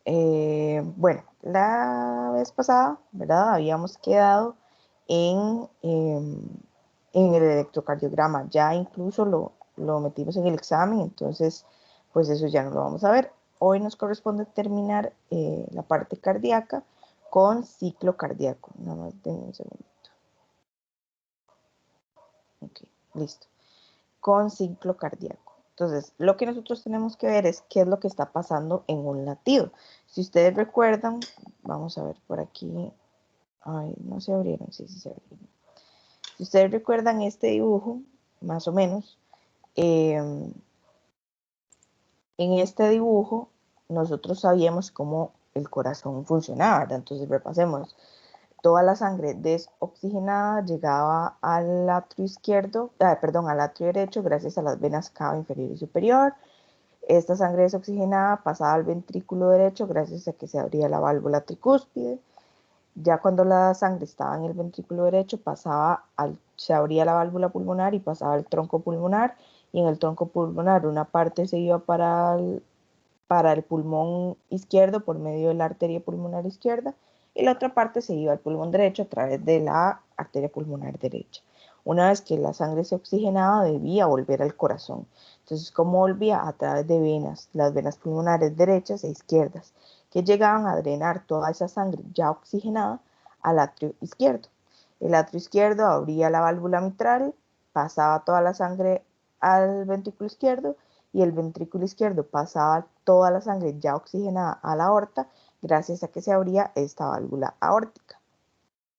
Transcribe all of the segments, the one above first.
Bueno, la vez pasada, ¿verdad? Habíamos quedado en el electrocardiograma. Ya incluso lo metimos en el examen, entonces, pues eso ya no lo vamos a ver. Hoy nos corresponde terminar la parte cardíaca con ciclo cardíaco. Nada más denme un segundito. Ok, listo. Con ciclo cardíaco. Entonces, lo que nosotros tenemos que ver es qué es lo que está pasando en un latido. Si ustedes recuerdan, vamos a ver por aquí. Ay, no se abrieron, sí, sí se abrieron. Si ustedes recuerdan este dibujo, más o menos, en este dibujo nosotros sabíamos cómo el corazón funcionaba, ¿verdad? Entonces repasemos. Toda la sangre desoxigenada llegaba al atrio izquierdo, perdón, al atrio derecho gracias a las venas cava inferior y superior. Esta sangre desoxigenada pasaba al ventrículo derecho gracias a que se abría la válvula tricúspide. Ya cuando la sangre estaba en el ventrículo derecho, se abría la válvula pulmonar y pasaba al tronco pulmonar. Y en el tronco pulmonar una parte se iba para el pulmón izquierdo por medio de la arteria pulmonar izquierda y la otra parte se iba al pulmón derecho a través de la arteria pulmonar derecha. Una vez que la sangre se oxigenaba, debía volver al corazón. Entonces, ¿cómo volvía? A través de venas, las venas pulmonares derechas e izquierdas, que llegaban a drenar toda esa sangre ya oxigenada al atrio izquierdo. El atrio izquierdo abría la válvula mitral, pasaba toda la sangre al ventrículo izquierdo y el ventrículo izquierdo pasaba toda la sangre ya oxigenada a la aorta gracias a que se abría esta válvula aórtica.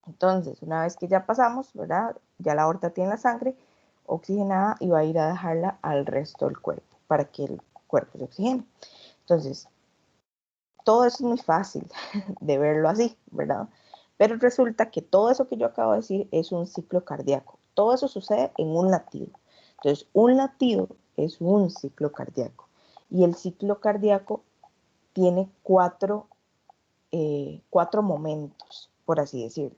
Entonces, una vez que ya pasamos, ¿verdad? Ya la aorta tiene la sangre oxigenada y va a ir a dejarla al resto del cuerpo para que el cuerpo se oxigene. Entonces, todo eso es muy fácil de verlo así, ¿verdad? Pero resulta que todo eso que yo acabo de decir es un ciclo cardíaco. Todo eso sucede en un latido. Entonces, un latido es un ciclo cardíaco. Y el ciclo cardíaco tiene cuatro momentos, por así decirlo.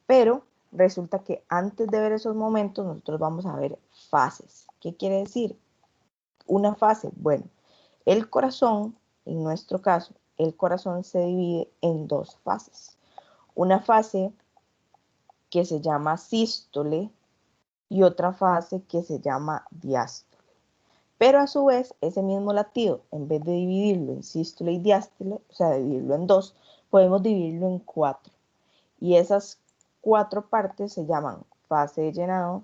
Pero resulta que antes de ver esos momentos, nosotros vamos a ver fases. ¿Qué quiere decir? Una fase, bueno, el corazón, en nuestro caso, el corazón se divide en dos fases. Una fase que se llama sístole y otra fase que se llama diástole. Pero a su vez, ese mismo latido, en vez de dividirlo en sístole y diástole, o sea, dividirlo en dos, podemos dividirlo en cuatro. Y esas cuatro partes se llaman fase de llenado,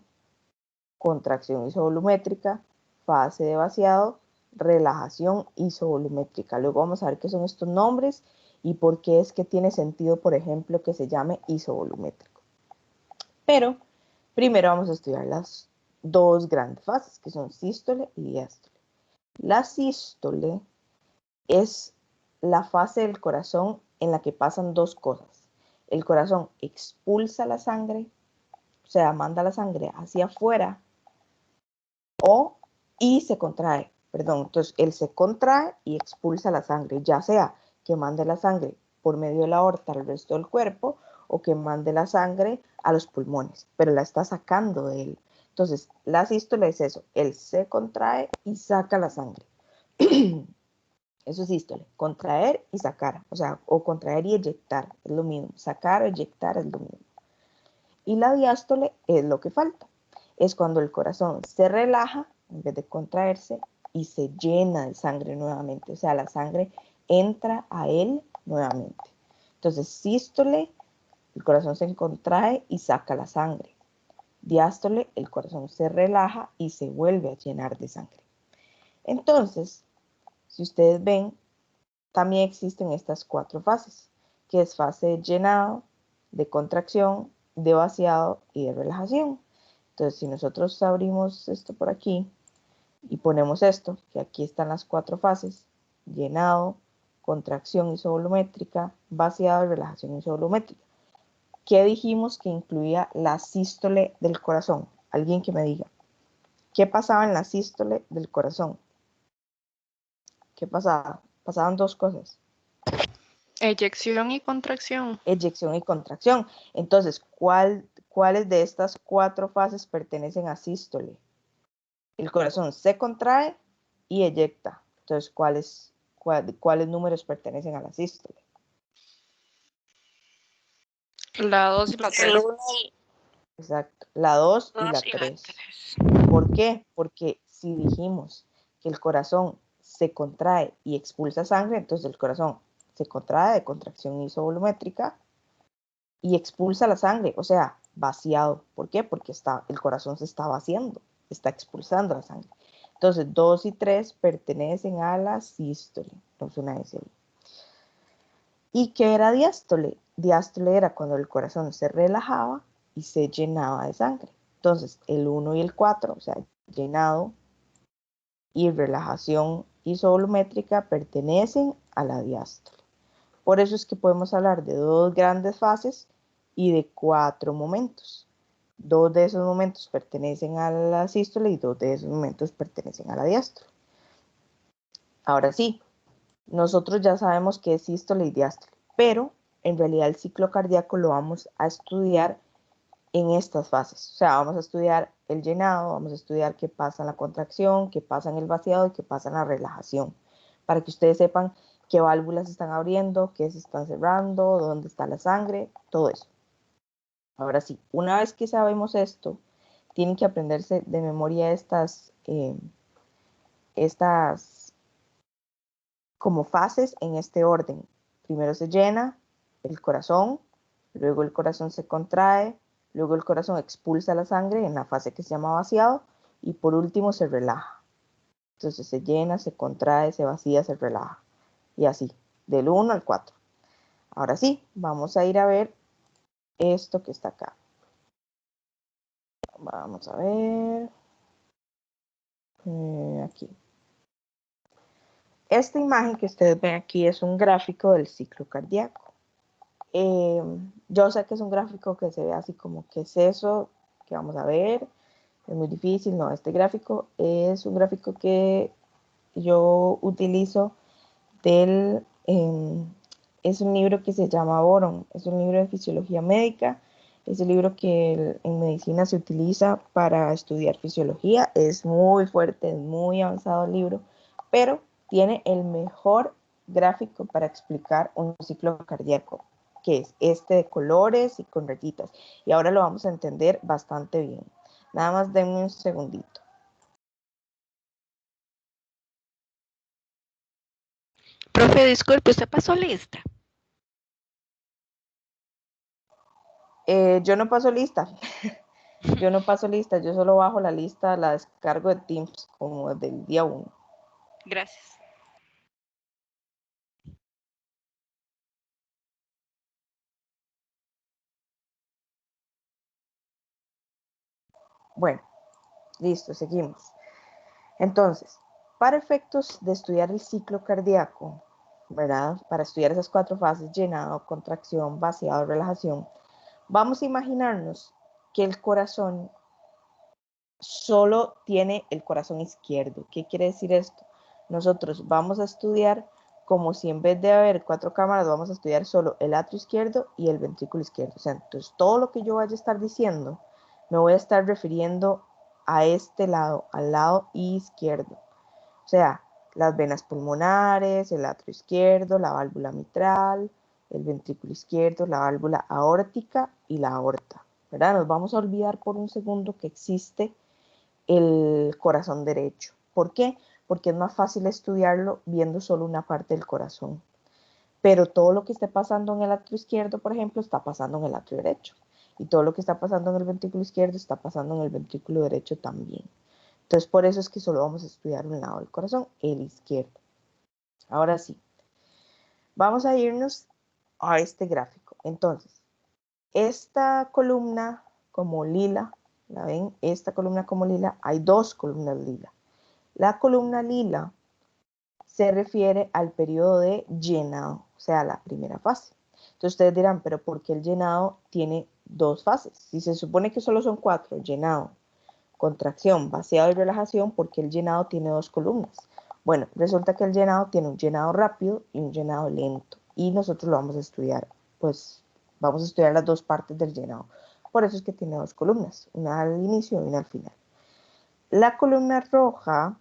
contracción isovolumétrica, fase de vaciado, relajación isovolumétrica. Luego vamos a ver qué son estos nombres y por qué es que tiene sentido, por ejemplo, que se llame isovolumétrico. Pero primero vamos a estudiar las dos grandes fases, que son sístole y diástole. La sístole es la fase del corazón en la que pasan dos cosas. El corazón expulsa la sangre, o sea, manda la sangre hacia afuera y se contrae, perdón, entonces él se contrae y expulsa la sangre, ya sea que mande la sangre por medio de la aorta al resto del cuerpo o que mande la sangre a los pulmones, pero la está sacando de él. Entonces, la sístole es eso, él se contrae y saca la sangre. Eso es sístole, contraer y sacar, o sea, o contraer y eyectar, es lo mismo, sacar o eyectar es lo mismo. Y la diástole es lo que falta, es cuando el corazón se relaja en vez de contraerse y se llena de sangre nuevamente, o sea, la sangre entra a él nuevamente. Entonces, sístole, el corazón se contrae y saca la sangre. Diástole, el corazón se relaja y se vuelve a llenar de sangre. Entonces, si ustedes ven, también existen estas cuatro fases, que es fase de llenado, de contracción, de vaciado y de relajación. Entonces, si nosotros abrimos esto por aquí y ponemos esto, que aquí están las cuatro fases, llenado, contracción isovolumétrica, vaciado y relajación isovolumétrica. ¿Qué dijimos que incluía la sístole del corazón? Alguien que me diga. ¿Qué pasaba en la sístole del corazón? ¿Qué pasaba? Pasaban dos cosas. Eyección y contracción. Eyección y contracción. Entonces, ¿cuáles de estas cuatro fases pertenecen a sístole? El corazón se contrae y eyecta. Entonces, ¿cuáles ¿Cuáles números pertenecen a la sístole? La 2 y la 3. Exacto, la 2 y la 3. ¿Por qué? Porque si dijimos que el corazón se contrae y expulsa sangre, entonces el corazón se contrae de contracción isovolumétrica y expulsa la sangre, o sea, vaciado. ¿Por qué? Porque el corazón se está vaciando, está expulsando la sangre. Entonces, 2 y 3 pertenecen a la sístole. Entonces, una S ahí. ¿Y qué era diástole? Diástole era cuando el corazón se relajaba y se llenaba de sangre. Entonces, el 1 y el 4, o sea, llenado y relajación isovolumétrica, pertenecen a la diástole. Por eso es que podemos hablar de 2 grandes fases y de 4 momentos. 2 de esos momentos pertenecen a la sístole y 2 de esos momentos pertenecen a la diástole. Ahora sí, nosotros ya sabemos qué es sístole y diástole, pero en realidad el ciclo cardíaco lo vamos a estudiar en estas fases. O sea, vamos a estudiar el llenado, vamos a estudiar qué pasa en la contracción, qué pasa en el vaciado y qué pasa en la relajación, para que ustedes sepan qué válvulas se están abriendo, qué se están cerrando, dónde está la sangre, todo eso. Ahora sí, una vez que sabemos esto, tienen que aprenderse de memoria estas como fases en este orden. Primero se llena el corazón, luego el corazón se contrae, luego el corazón expulsa la sangre en la fase que se llama vaciado y por último se relaja. Entonces se llena, se contrae, se vacía, se relaja. Y así, del 1 al 4. Ahora sí, vamos a ir a ver esto que está acá. Vamos a ver. Aquí. Esta imagen que ustedes ven aquí es un gráfico del ciclo cardíaco. Yo sé que es un gráfico que se ve así como, ¿qué es eso que vamos a ver? Es muy difícil, no, este gráfico es un gráfico que yo utilizo es un libro que se llama Boron, es un libro de fisiología médica, es el libro que en medicina se utiliza para estudiar fisiología, es muy fuerte, es muy avanzado el libro, pero tiene el mejor gráfico para explicar un ciclo cardíaco, que es este de colores y con rayitas, y ahora lo vamos a entender bastante bien. Nada más denme un segundito. Profe, disculpe, ¿usted pasó lista? Yo no paso lista. Yo no paso lista, yo solo bajo la lista, la descargo de Teams como del día 1. Gracias. Bueno, listo, seguimos. Entonces, para efectos de estudiar el ciclo cardíaco, ¿verdad? Para estudiar esas 4 fases, llenado, contracción, vaciado, relajación, vamos a imaginarnos que el corazón solo tiene el corazón izquierdo. ¿Qué quiere decir esto? Nosotros vamos a estudiar como si en vez de haber 4 cámaras, vamos a estudiar solo el atrio izquierdo y el ventrículo izquierdo. O sea, entonces todo lo que yo vaya a estar diciendo, me voy a estar refiriendo a este lado, al lado izquierdo. O sea, las venas pulmonares, el atrio izquierdo, la válvula mitral, el ventrículo izquierdo, la válvula aórtica y la aorta. ¿Verdad? Nos vamos a olvidar por un segundo que existe el corazón derecho. ¿Por qué? Porque es más fácil estudiarlo viendo solo una parte del corazón. Pero todo lo que esté pasando en el atrio izquierdo, por ejemplo, está pasando en el atrio derecho. Y todo lo que está pasando en el ventrículo izquierdo está pasando en el ventrículo derecho también. Entonces, por eso es que solo vamos a estudiar un lado del corazón, el izquierdo. Ahora sí, vamos a irnos a este gráfico. Entonces, esta columna como lila, ¿la ven? Esta columna como lila, hay 2 columnas lila. La columna lila se refiere al periodo de llenado, o sea, la primera fase. Entonces ustedes dirán, pero ¿por qué el llenado tiene 2 fases? Si se supone que solo son 4, llenado, contracción, vaciado y relajación, ¿por qué el llenado tiene 2 columnas? Bueno, resulta que el llenado tiene un llenado rápido y un llenado lento, y nosotros lo vamos a estudiar, pues vamos a estudiar las 2 partes del llenado. Por eso es que tiene 2 columnas, una al inicio y una al final. La columna roja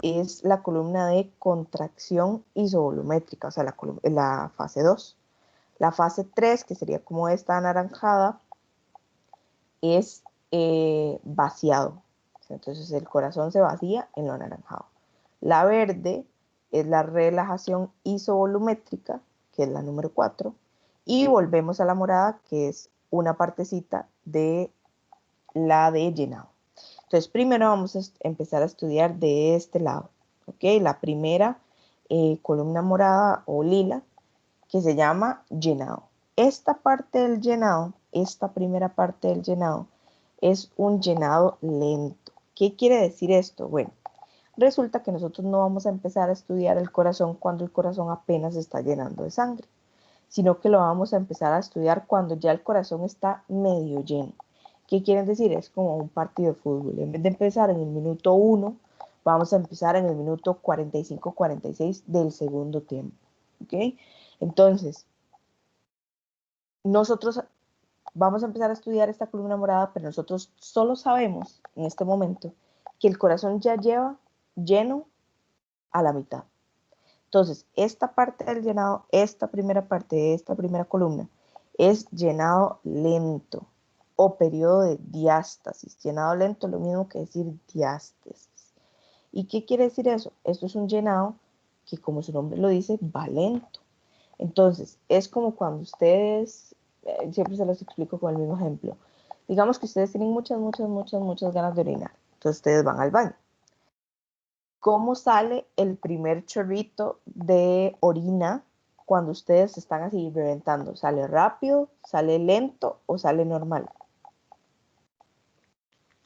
es la columna de contracción isovolumétrica, o sea, la fase 2. La fase 3, que sería como esta anaranjada, es vaciado. Entonces el corazón se vacía en lo anaranjado. La verde es la relajación isovolumétrica, que es la número 4. Y volvemos a la morada, que es una partecita de la de llenado. Entonces, primero vamos a empezar a estudiar de este lado, ¿ok? La primera columna morada o lila, que se llama llenado. Esta parte del llenado, esta primera parte del llenado, es un llenado lento. ¿Qué quiere decir esto? Bueno, resulta que nosotros no vamos a empezar a estudiar el corazón cuando el corazón apenas está llenando de sangre, sino que lo vamos a empezar a estudiar cuando ya el corazón está medio lleno. ¿Qué quieren decir? Es como un partido de fútbol. En vez de empezar en el minuto 1, vamos a empezar en el minuto 45-46 del segundo tiempo. ¿Ok? Entonces, nosotros vamos a empezar a estudiar esta columna morada, pero nosotros solo sabemos en este momento que el corazón ya lleva lleno a la mitad. Entonces, esta parte del llenado, esta primera parte de esta primera columna, es llenado lento o periodo de diástasis. Llenado lento es lo mismo que decir diástasis. ¿Y qué quiere decir eso? Esto es un llenado que, como su nombre lo dice, va lento. Entonces, es como cuando ustedes, siempre se los explico con el mismo ejemplo. Digamos que ustedes tienen muchas ganas de orinar. Entonces, ustedes van al baño. ¿Cómo sale el primer chorrito de orina cuando ustedes están así reventando? ¿Sale rápido, sale lento o sale normal?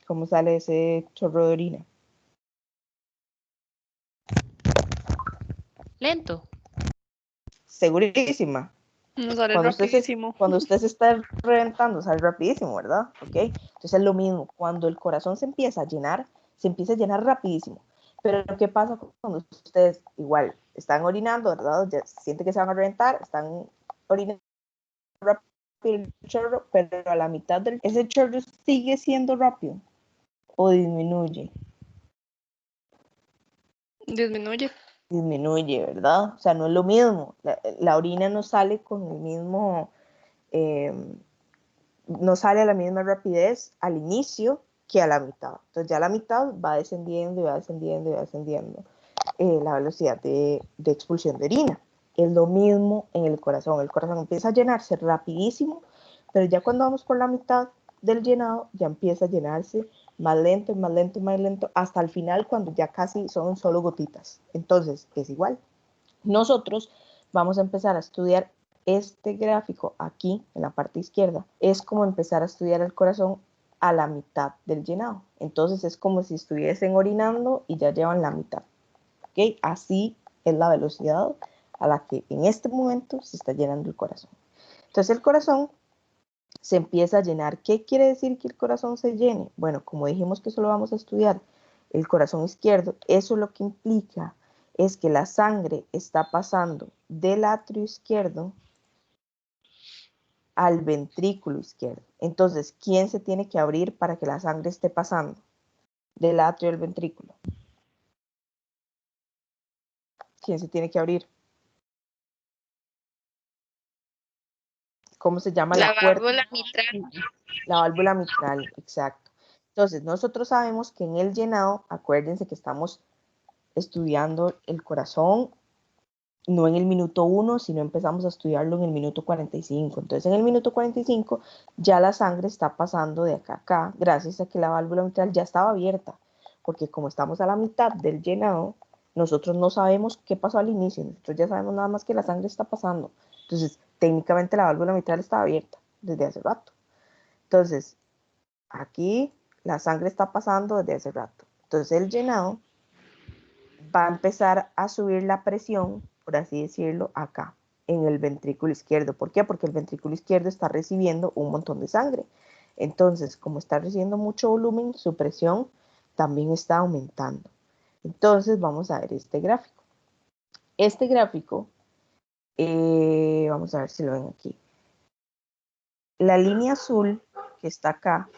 ¿Cómo sale ese chorro de orina? Lento. Segurísima. No sale rapidísimo. Cuando usted se está reventando, sale rapidísimo, ¿verdad? ¿Ok? Entonces es lo mismo. Cuando el corazón se empieza a llenar rapidísimo. Pero ¿qué pasa cuando ustedes igual están orinando, ¿verdad? Ya sienten que se van a reventar, están orinando rápido el chorro, pero a la mitad ese chorro sigue siendo rápido o disminuye. Disminuye. Disminuye, ¿verdad? O sea, no es lo mismo. La orina no sale con el mismo, no sale a la misma rapidez al inicio que a la mitad. Entonces ya a la mitad va descendiendo y va descendiendo y va descendiendo la velocidad de expulsión de orina. Es lo mismo en el corazón. El corazón empieza a llenarse rapidísimo, pero ya cuando vamos por la mitad del llenado, ya empieza a llenarse más lento, más lento, más lento, hasta el final cuando ya casi son solo gotitas. Entonces, es igual. Nosotros vamos a empezar a estudiar este gráfico aquí, en la parte izquierda. Es como empezar a estudiar el corazón a la mitad del llenado. Entonces, es como si estuviesen orinando y ya llevan la mitad. ¿Ok? Así es la velocidad a la que en este momento se está llenando el corazón. Entonces, el corazón se empieza a llenar. ¿Qué quiere decir que el corazón se llene? Bueno, como dijimos que solo vamos a estudiar el corazón izquierdo, eso lo que implica es que la sangre está pasando del atrio izquierdo al ventrículo izquierdo. Entonces, ¿quién se tiene que abrir para que la sangre esté pasando del atrio al ventrículo? ¿Quién se tiene que abrir? ¿Cómo se llama La la puerta? válvula mitral. La válvula mitral, exacto. Entonces, nosotros sabemos que en el llenado, acuérdense que estamos estudiando el corazón, no en el minuto 1, sino empezamos a estudiarlo en el minuto 45. Entonces, en el minuto 45 ya la sangre está pasando de acá a acá, gracias a que la válvula mitral ya estaba abierta, porque como estamos a la mitad del llenado, nosotros no sabemos qué pasó al inicio, nosotros ya sabemos nada más que la sangre está pasando. Entonces, técnicamente la válvula mitral estaba abierta desde hace rato. Entonces, aquí la sangre está pasando desde hace rato. Entonces, el llenado va a empezar a subir la presión, por así decirlo, acá, en el ventrículo izquierdo. ¿Por qué? Porque el ventrículo izquierdo está recibiendo un montón de sangre. Entonces, como está recibiendo mucho volumen, su presión también está aumentando. Entonces, vamos a ver este gráfico. Este gráfico, vamos a ver si lo ven aquí. La línea azul que está acá,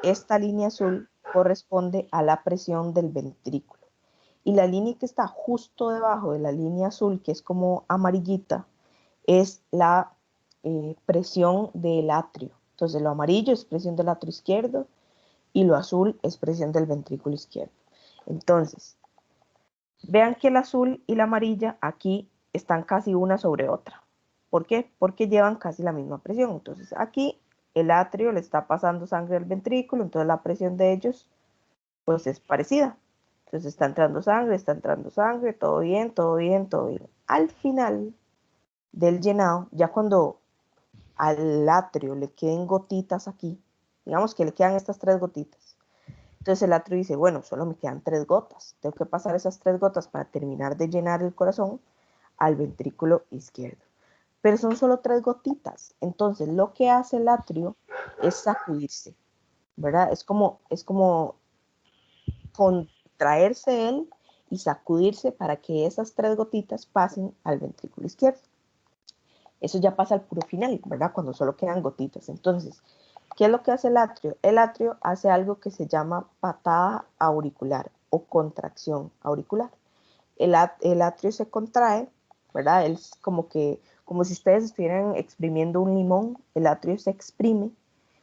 esta línea azul corresponde a la presión del ventrículo. Y la línea que está justo debajo de la línea azul, que es como amarillita, es la presión del atrio. Entonces lo amarillo es presión del atrio izquierdo y lo azul es presión del ventrículo izquierdo. Entonces, vean que el azul y la amarilla aquí están casi una sobre otra. ¿Por qué? Porque llevan casi la misma presión. Entonces aquí el atrio le está pasando sangre al ventrículo, entonces la presión de ellos pues es parecida. Entonces está entrando sangre, todo bien, todo bien, todo bien. Al final del llenado, ya cuando al atrio le queden gotitas aquí, digamos que le quedan estas 3 gotitas, entonces el atrio dice, bueno, solo me quedan 3 gotas, tengo que pasar esas 3 gotas para terminar de llenar el corazón al ventrículo izquierdo. Pero son solo 3 gotitas, entonces lo que hace el atrio es sacudirse, ¿verdad? Es como contraerse él y sacudirse para que esas 3 gotitas pasen al ventrículo izquierdo. Eso ya pasa al puro final, ¿verdad? Cuando solo quedan gotitas. Entonces, ¿qué es lo que hace el atrio? El atrio hace algo que se llama patada auricular o contracción auricular. El atrio se contrae, ¿verdad? Es como si ustedes estuvieran exprimiendo un limón, el atrio se exprime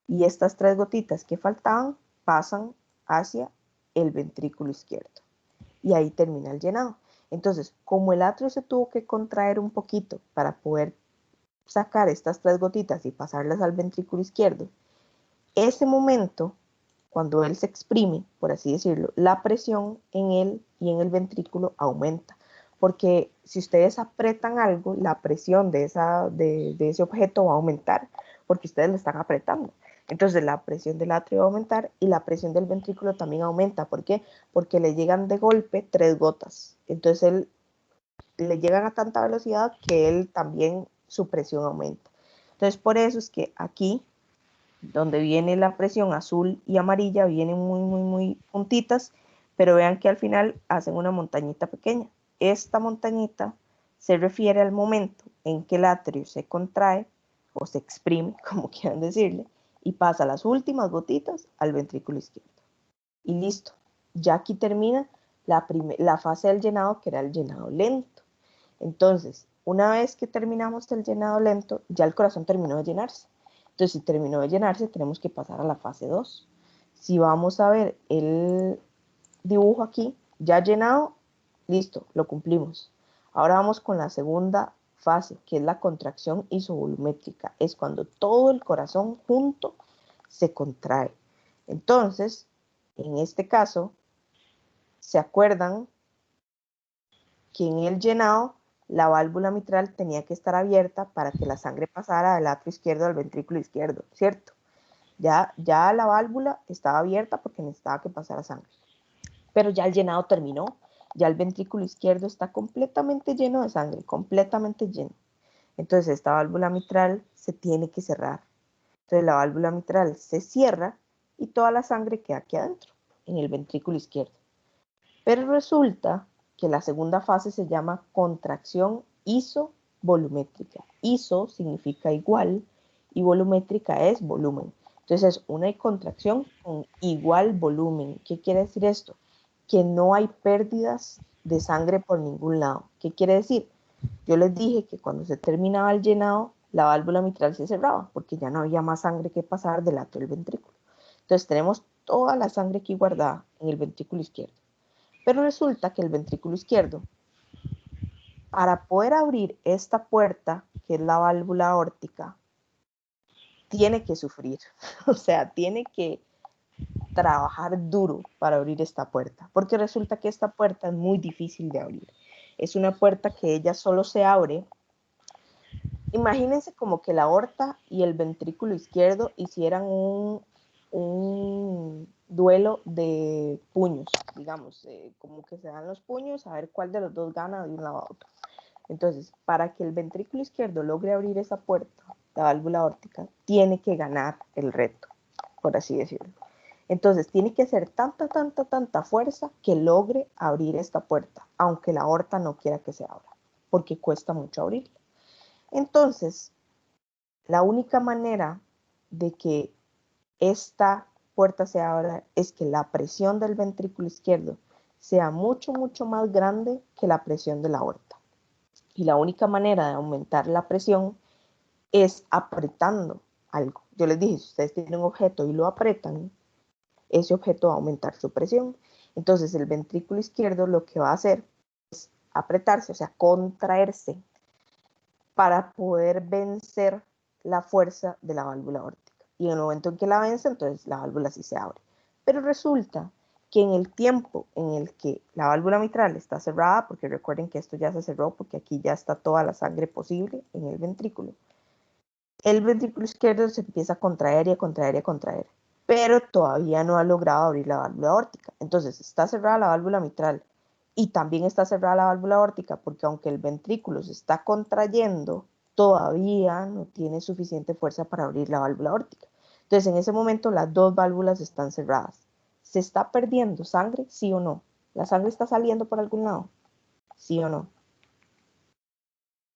y estas 3 gotitas que faltaban pasan hacia el ventrículo izquierdo. Y ahí termina el llenado. Entonces, como el atrio se tuvo que contraer un poquito para poder sacar estas 3 gotitas y pasarlas al ventrículo izquierdo, ese momento, cuando él se exprime, por así decirlo, la presión en él y en el ventrículo aumenta. Porque si ustedes apretan algo, la presión de ese objeto va a aumentar, porque ustedes lo están apretando. Entonces la presión del atrio va a aumentar y la presión del ventrículo también aumenta. ¿Por qué? Porque le llegan de golpe 3 gotas. Entonces él le llegan a tanta velocidad que él también su presión aumenta. Entonces por eso es que aquí, donde viene la presión azul y amarilla, vienen muy juntitas, pero vean que al final hacen una montañita pequeña. Esta montañita se refiere al momento en que el atrio se contrae o se exprime, como quieran decirle, y pasa las últimas gotitas al ventrículo izquierdo. Y listo, ya aquí termina la fase del llenado, que era el llenado lento. Entonces, una vez que terminamos el llenado lento, ya el corazón terminó de llenarse. Entonces, si terminó de llenarse, tenemos que pasar a la fase 2. Si vamos a ver el dibujo aquí, ya llenado, listo, lo cumplimos. Ahora vamos con la segunda fase, que es la contracción isovolumétrica. Es cuando todo el corazón junto se contrae. Entonces, en este caso, ¿se acuerdan que en el llenado la válvula mitral tenía que estar abierta para que la sangre pasara del atrio izquierdo al ventrículo izquierdo, ¿cierto? Ya la válvula estaba abierta porque necesitaba que pasara sangre. Pero ya el llenado terminó, ya el ventrículo izquierdo está completamente lleno de sangre, completamente lleno. Entonces esta válvula mitral se tiene que cerrar. Entonces la válvula mitral se cierra y toda la sangre queda aquí adentro, en el ventrículo izquierdo. Pero resulta que la segunda fase se llama contracción isovolumétrica. Iso significa igual y volumétrica es volumen. Entonces es una contracción con igual volumen. ¿Qué quiere decir esto? Que no hay pérdidas de sangre por ningún lado. ¿Qué quiere decir? Yo les dije que cuando se terminaba el llenado, la válvula mitral se cerraba porque ya no había más sangre que pasar del atrio del ventrículo. Entonces tenemos toda la sangre aquí guardada en el ventrículo izquierdo. Pero resulta que el ventrículo izquierdo, para poder abrir esta puerta, que es la válvula aórtica, tiene que sufrir, o sea, tiene que trabajar duro para abrir esta puerta, porque resulta que esta puerta es muy difícil de abrir. Es una puerta que ella solo se abre. Imagínense como que la aorta y el ventrículo izquierdo hicieran un duelo de puños, digamos, como que se dan los puños a ver cuál de los dos gana de un lado a otro. Entonces, para que el ventrículo izquierdo logre abrir esa puerta, la válvula aórtica, tiene que ganar el reto, por así decirlo. Entonces, tiene que hacer tanta fuerza que logre abrir esta puerta, aunque la aorta no quiera que se abra, porque cuesta mucho abrirla. Entonces, la única manera de que esta puerta se abra es que la presión del ventrículo izquierdo sea mucho, mucho más grande que la presión de la aorta. Y la única manera de aumentar la presión es apretando algo. Yo les dije, si ustedes tienen un objeto y lo apretan, ese objeto va a aumentar su presión. Entonces el ventrículo izquierdo lo que va a hacer es apretarse, o sea, contraerse para poder vencer la fuerza de la válvula aórtica. Y en el momento en que la vence, entonces la válvula sí se abre. Pero resulta que en el tiempo en el que la válvula mitral está cerrada, porque recuerden que esto ya se cerró porque aquí ya está toda la sangre posible en el ventrículo izquierdo se empieza a contraer y a contraer y a contraer, pero todavía no ha logrado abrir la válvula aórtica. Entonces está cerrada la válvula mitral y también está cerrada la válvula aórtica porque aunque el ventrículo se está contrayendo, todavía no tiene suficiente fuerza para abrir la válvula aórtica. Entonces en ese momento las dos válvulas están cerradas. ¿Se está perdiendo sangre? ¿Sí o no? ¿La sangre está saliendo por algún lado? ¿Sí o no?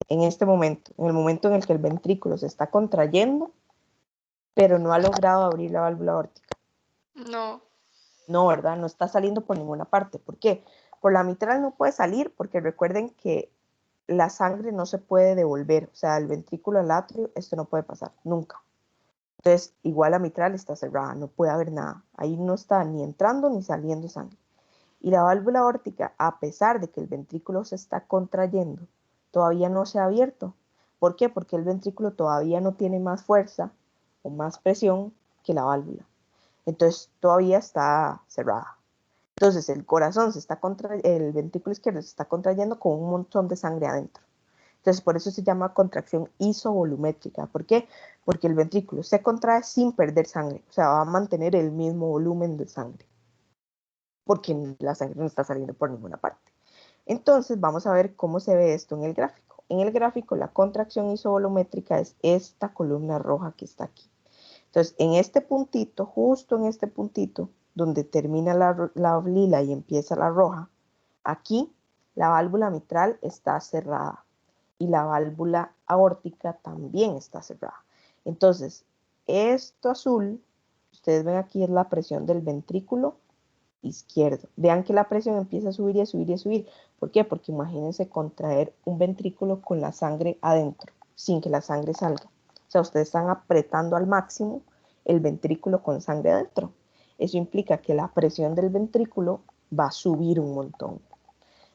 En este momento, en el momento en el que el ventrículo se está contrayendo, pero no ha logrado abrir la válvula aórtica. No. No, ¿verdad? No está saliendo por ninguna parte. ¿Por qué? Por la mitral no puede salir, porque recuerden que la sangre no se puede devolver, o sea, el ventrículo al atrio, esto no puede pasar, nunca. Entonces, igual la mitral está cerrada, no puede haber nada. Ahí no está ni entrando ni saliendo sangre. Y la válvula aórtica, a pesar de que el ventrículo se está contrayendo, todavía no se ha abierto. ¿Por qué? Porque el ventrículo todavía no tiene más fuerza o más presión que la válvula. Entonces todavía está cerrada. Entonces el corazón se está el ventrículo izquierdo se está contrayendo con un montón de sangre adentro. Entonces por eso se llama contracción isovolumétrica. ¿Por qué? Porque el ventrículo se contrae sin perder sangre. O sea, va a mantener el mismo volumen de sangre. Porque la sangre no está saliendo por ninguna parte. Entonces vamos a ver cómo se ve esto en el gráfico. En el gráfico la contracción isovolumétrica es esta columna roja que está aquí. Entonces en este puntito, justo en este puntito, donde termina la lila y empieza la roja, aquí la válvula mitral está cerrada y la válvula aórtica también está cerrada. Entonces esto azul, ustedes ven aquí es la presión del ventrículo izquierdo. Vean que la presión empieza a subir y a subir y a subir. ¿Por qué? Porque imagínense contraer un ventrículo con la sangre adentro, sin que la sangre salga. O sea, ustedes están apretando al máximo el ventrículo con sangre adentro. Eso implica que la presión del ventrículo va a subir un montón.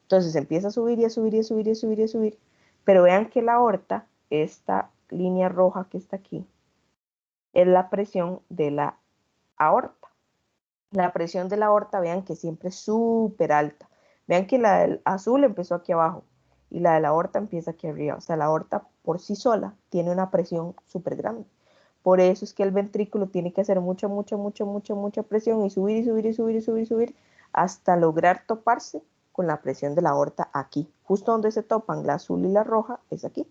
Entonces empieza a subir y a subir y a subir y a subir y a subir. Pero vean que la aorta, esta línea roja que está aquí, es la presión de la aorta. La presión de la aorta, vean que siempre es súper alta. Vean que la del azul empezó aquí abajo y la de la aorta empieza aquí arriba. O sea, la aorta por sí sola tiene una presión súper grande. Por eso es que el ventrículo tiene que hacer mucha, mucha, mucha, mucha, mucha presión y subir y subir y subir y subir y subir hasta lograr toparse con la presión de la aorta aquí. Justo donde se topan la azul y la roja es aquí.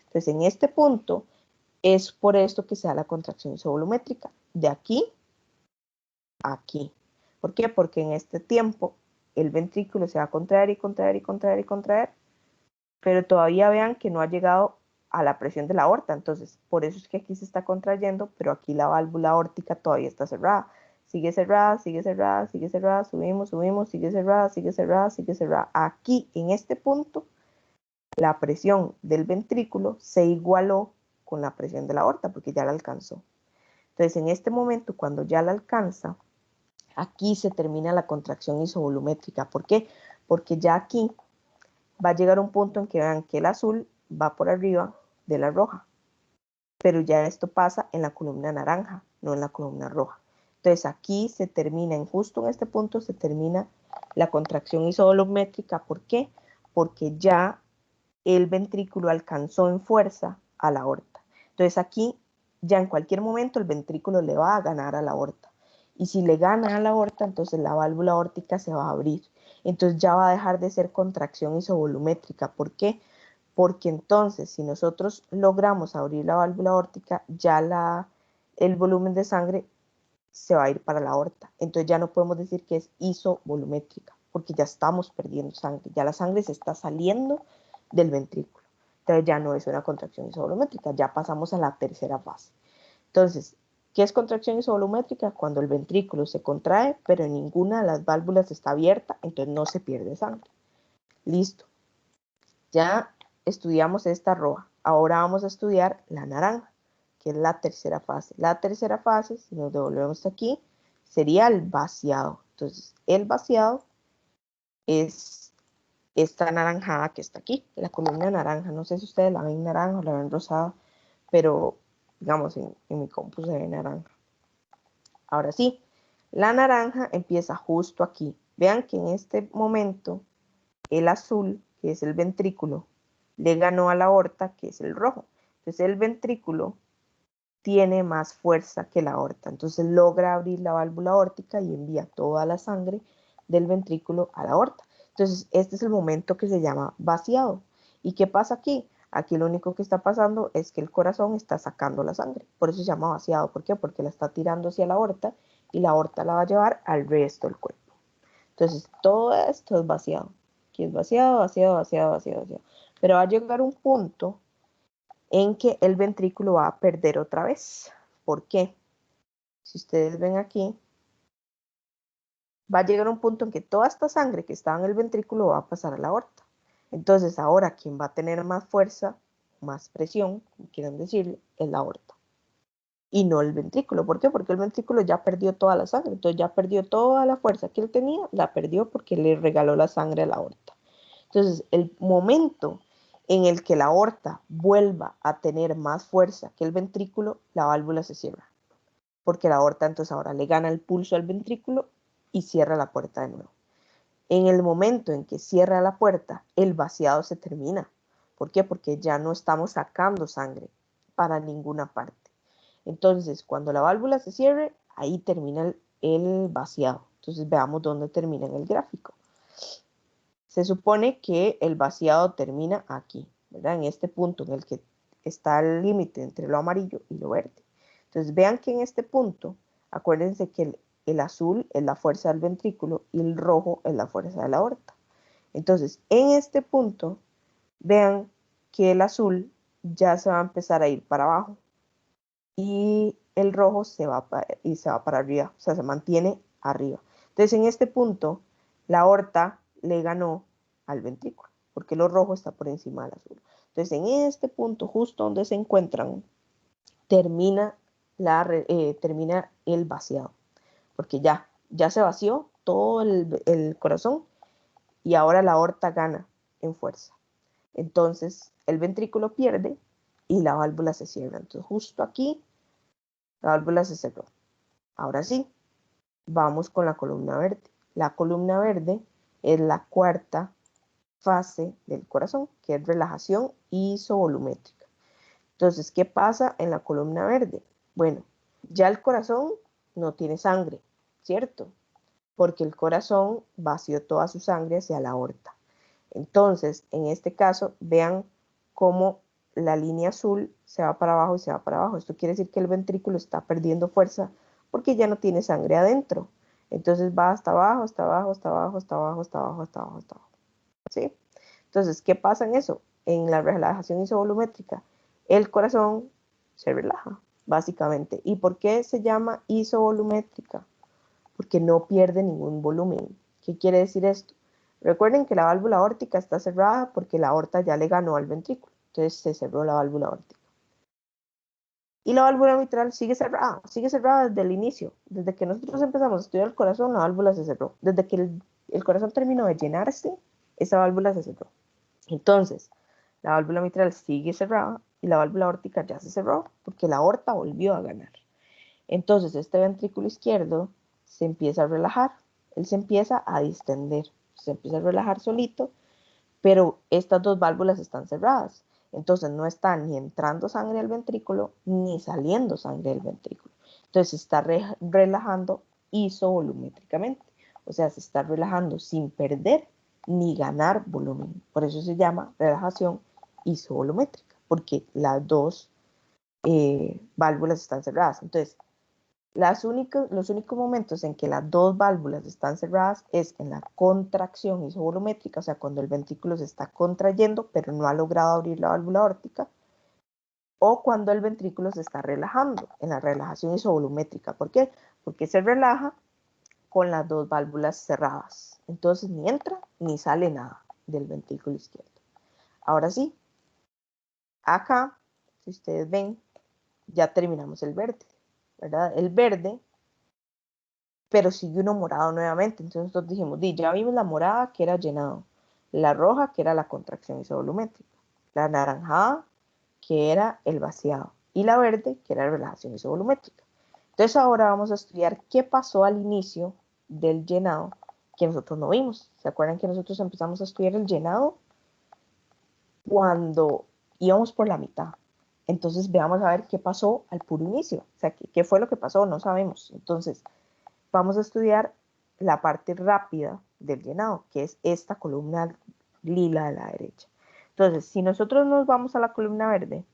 Entonces, en este punto es por esto que se da la contracción isovolumétrica. De aquí a aquí. ¿Por qué? Porque en este tiempo el ventrículo se va a contraer y contraer y contraer y contraer, pero todavía vean que no ha llegado a la presión de la aorta. Entonces, por eso es que aquí se está contrayendo, pero aquí la válvula aórtica todavía está cerrada. Sigue cerrada, sigue cerrada, sigue cerrada, subimos, subimos, sigue cerrada, sigue cerrada, sigue cerrada. Aquí, en este punto, la presión del ventrículo se igualó con la presión de la aorta, porque ya la alcanzó. Entonces, en este momento, cuando ya la alcanza, aquí se termina la contracción isovolumétrica. ¿Por qué? Porque ya aquí va a llegar un punto en que vean que el azul va por arriba de la roja, pero ya esto pasa en la columna naranja, no en la columna roja. Entonces aquí se termina, justo en este punto se termina la contracción isovolumétrica. ¿Por qué? Porque ya el ventrículo alcanzó en fuerza a la aorta. Entonces aquí ya en cualquier momento el ventrículo le va a ganar a la aorta. Y si le gana a la aorta, entonces la válvula aórtica se va a abrir. Entonces ya va a dejar de ser contracción isovolumétrica. ¿Por qué? Porque entonces si nosotros logramos abrir la válvula aórtica, ya el volumen de sangre se va a ir para la aorta. Entonces ya no podemos decir que es isovolumétrica, porque ya estamos perdiendo sangre. Ya la sangre se está saliendo del ventrículo. Entonces ya no es una contracción isovolumétrica, ya pasamos a la tercera fase. Entonces, ¿Qué es contracción isovolumétrica? Cuando el ventrículo se contrae, pero ninguna de las válvulas está abierta, entonces no se pierde sangre. Listo. Ya estudiamos esta roja. Ahora vamos a estudiar la naranja, que es la tercera fase. La tercera fase, si nos devolvemos aquí, sería el vaciado. Entonces, el vaciado es esta naranjada que está aquí, la columna naranja. No sé si ustedes la ven naranja o la ven rosada, pero digamos en mi compu se ve naranja. Ahora sí, la naranja empieza justo aquí. Vean que en este momento el azul, que es el ventrículo, le ganó a la aorta, que es el rojo. Entonces el ventrículo tiene más fuerza que la aorta. Entonces logra abrir la válvula aórtica y envía toda la sangre del ventrículo a la aorta. Entonces este es el momento que se llama vaciado. ¿Y qué pasa aquí? Aquí lo único que está pasando es que el corazón está sacando la sangre. Por eso se llama vaciado. ¿Por qué? Porque la está tirando hacia la aorta y la aorta la va a llevar al resto del cuerpo. Entonces todo esto es vaciado. Aquí es vaciado, vaciado, vaciado, vaciado, vaciado. Pero va a llegar un punto en que el ventrículo va a perder otra vez. ¿Por qué? Si ustedes ven aquí, va a llegar un punto en que toda esta sangre que estaba en el ventrículo va a pasar a la aorta. Entonces ahora quien va a tener más fuerza, más presión, como quieran decirle, es la aorta. Y no el ventrículo. ¿Por qué? Porque el ventrículo ya perdió toda la sangre. Entonces ya perdió toda la fuerza que él tenía, la perdió porque le regaló la sangre a la aorta. Entonces el momento en el que la aorta vuelva a tener más fuerza que el ventrículo, la válvula se cierra. Porque la aorta entonces ahora le gana el pulso al ventrículo y cierra la puerta de nuevo. En el momento en que cierra la puerta, el vaciado se termina. ¿Por qué? Porque ya no estamos sacando sangre para ninguna parte. Entonces, cuando la válvula se cierre, ahí termina el vaciado. Entonces, veamos dónde termina en el gráfico. Se supone que el vaciado termina aquí, ¿verdad? En este punto en el que está el límite entre lo amarillo y lo verde. Entonces, vean que en este punto, acuérdense que el azul es la fuerza del ventrículo y el rojo es la fuerza de la aorta. Entonces, en este punto, vean que el azul ya se va a empezar a ir para abajo y el rojo se va para arriba, o sea, se mantiene arriba. Entonces, en este punto, la aorta le ganó al ventrículo, porque lo rojo está por encima del azul. Entonces, en este punto, justo donde se encuentran, termina el vaciado, porque ya se vació todo el corazón y ahora la aorta gana en fuerza. Entonces, el ventrículo pierde y la válvula se cierra. Entonces, justo aquí, la válvula se cerró. Ahora sí, vamos con la columna verde. La columna verde es la cuarta fase del corazón, que es relajación isovolumétrica. Entonces, ¿qué pasa en la columna verde? Bueno, ya el corazón no tiene sangre, ¿cierto? Porque el corazón vació toda su sangre hacia la aorta. Entonces, en este caso, vean cómo la línea azul se va para abajo y se va para abajo. Esto quiere decir que el ventrículo está perdiendo fuerza porque ya no tiene sangre adentro. Entonces va hasta abajo, hasta abajo, hasta abajo, hasta abajo, hasta abajo, hasta abajo, hasta abajo. ¿Sí? Entonces, ¿qué pasa en eso? En la relajación isovolumétrica, el corazón se relaja, básicamente. ¿Y por qué se llama isovolumétrica? Porque no pierde ningún volumen. ¿Qué quiere decir esto? Recuerden que la válvula aórtica está cerrada porque la aorta ya le ganó al ventrículo. Entonces se cerró la válvula aórtica. Y la válvula mitral sigue cerrada desde el inicio. Desde que nosotros empezamos a estudiar el corazón, la válvula se cerró. Desde que el corazón terminó de llenarse, esa válvula se cerró. Entonces, la válvula mitral sigue cerrada y la válvula aórtica ya se cerró porque la aorta volvió a ganar. Entonces, este ventrículo izquierdo se empieza a relajar, él se empieza a distender, se empieza a relajar solito, pero estas dos válvulas están cerradas. Entonces, no está ni entrando sangre al ventrículo ni saliendo sangre del ventrículo. Entonces, se está relajando isovolumétricamente, o sea, se está relajando sin perder ni ganar volumen. Por eso se llama relajación isovolumétrica, porque las dos válvulas están cerradas. Entonces, los únicos momentos en que las dos válvulas están cerradas es en la contracción isovolumétrica, o sea, cuando el ventrículo se está contrayendo, pero no ha logrado abrir la válvula aórtica, o cuando el ventrículo se está relajando, en la relajación isovolumétrica. ¿Por qué? Porque se relaja con las dos válvulas cerradas. Entonces ni entra ni sale nada del ventrículo izquierdo. Ahora sí, acá, si ustedes ven, ya terminamos el verde, ¿verdad? El verde, pero sigue uno morado nuevamente. Entonces nosotros dijimos, ya vimos la morada que era llenado, la roja que era la contracción isovolumétrica, la anaranjada que era el vaciado y la verde que era la relajación isovolumétrica. Entonces ahora vamos a estudiar qué pasó al inicio del llenado que nosotros no vimos. ¿Se acuerdan que nosotros empezamos a estudiar el llenado cuando íbamos por la mitad? Entonces veamos a ver qué pasó al puro inicio. O sea, qué fue lo que pasó, no sabemos. Entonces vamos a estudiar la parte rápida del llenado, que es esta columna lila de la derecha. Entonces, si nosotros nos vamos a la columna verde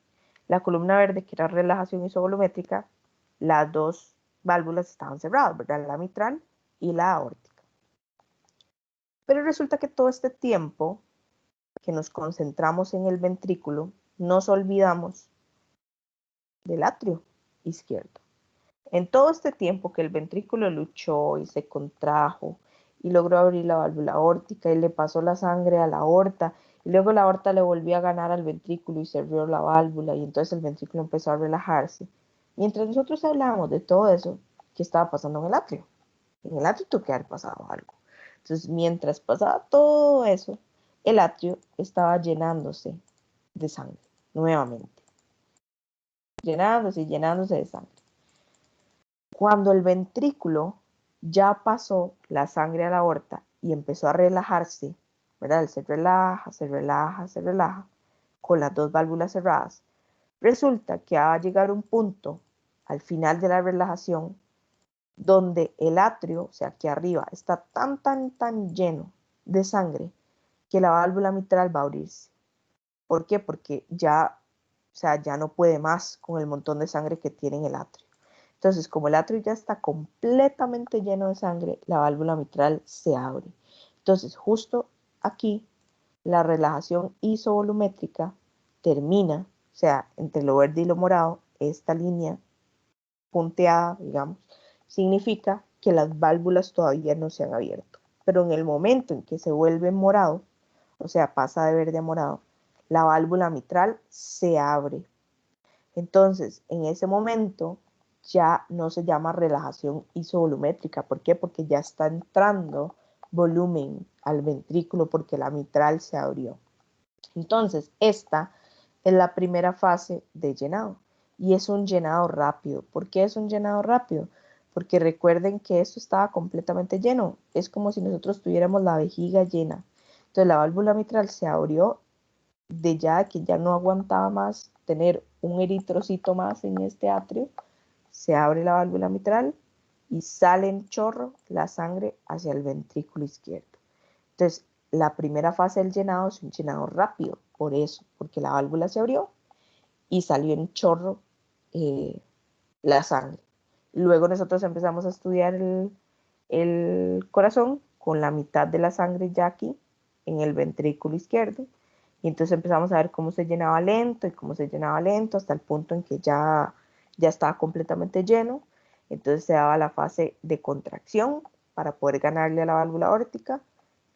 que era relajación isovolumétrica, las dos válvulas estaban cerradas, ¿verdad? La mitral y la aórtica. Pero resulta que todo este tiempo que nos concentramos en el ventrículo, nos olvidamos del atrio izquierdo. En todo este tiempo que el ventrículo luchó y se contrajo y logró abrir la válvula aórtica y le pasó la sangre a la aorta y luego la aorta le volvió a ganar al ventrículo y se abrió la válvula y entonces el ventrículo empezó a relajarse. Mientras nosotros hablábamos de todo eso, ¿qué estaba pasando en el atrio? En el atrio tuvo que haber pasado algo. Entonces, mientras pasaba todo eso, el atrio estaba llenándose de sangre, nuevamente. Llenándose y llenándose de sangre. Cuando el ventrículo ya pasó la sangre a la aorta y empezó a relajarse, ¿verdad? Él se relaja, se relaja, se relaja, con las dos válvulas cerradas. Resulta que va a llegar un punto al final de la relajación donde el atrio, o sea, aquí arriba, está tan lleno de sangre que la válvula mitral va a abrirse. ¿Por qué? Porque ya, o sea, ya no puede más con el montón de sangre que tiene en el atrio. Entonces, como el atrio ya está completamente lleno de sangre, la válvula mitral se abre. Entonces, justo aquí, la relajación isovolumétrica termina, o sea, entre lo verde y lo morado, esta línea punteada, digamos, significa que las válvulas todavía no se han abierto. Pero en el momento en que se vuelve morado, o sea, pasa de verde a morado, la válvula mitral se abre. Entonces, en ese momento ya no se llama relajación isovolumétrica. ¿Por qué? Porque ya está entrando volumen al ventrículo porque la mitral se abrió. Entonces, esta es la primera fase de llenado y es un llenado rápido. ¿Por qué es un llenado rápido? Porque recuerden que esto estaba completamente lleno. Es como si nosotros tuviéramos la vejiga llena. Entonces, la válvula mitral se abrió de ya que ya no aguantaba más tener un eritrocito más en este atrio, se abre la válvula mitral y sale en chorro la sangre hacia el ventrículo izquierdo. Entonces, la primera fase del llenado es un llenado rápido, por eso, porque la válvula se abrió y salió en chorro la sangre. Luego nosotros empezamos a estudiar el corazón con la mitad de la sangre ya aquí en el ventrículo izquierdo. Y entonces empezamos a ver cómo se llenaba lento y cómo se llenaba lento hasta el punto en que ya estaba completamente lleno. Entonces se daba la fase de contracción para poder ganarle a la válvula aórtica.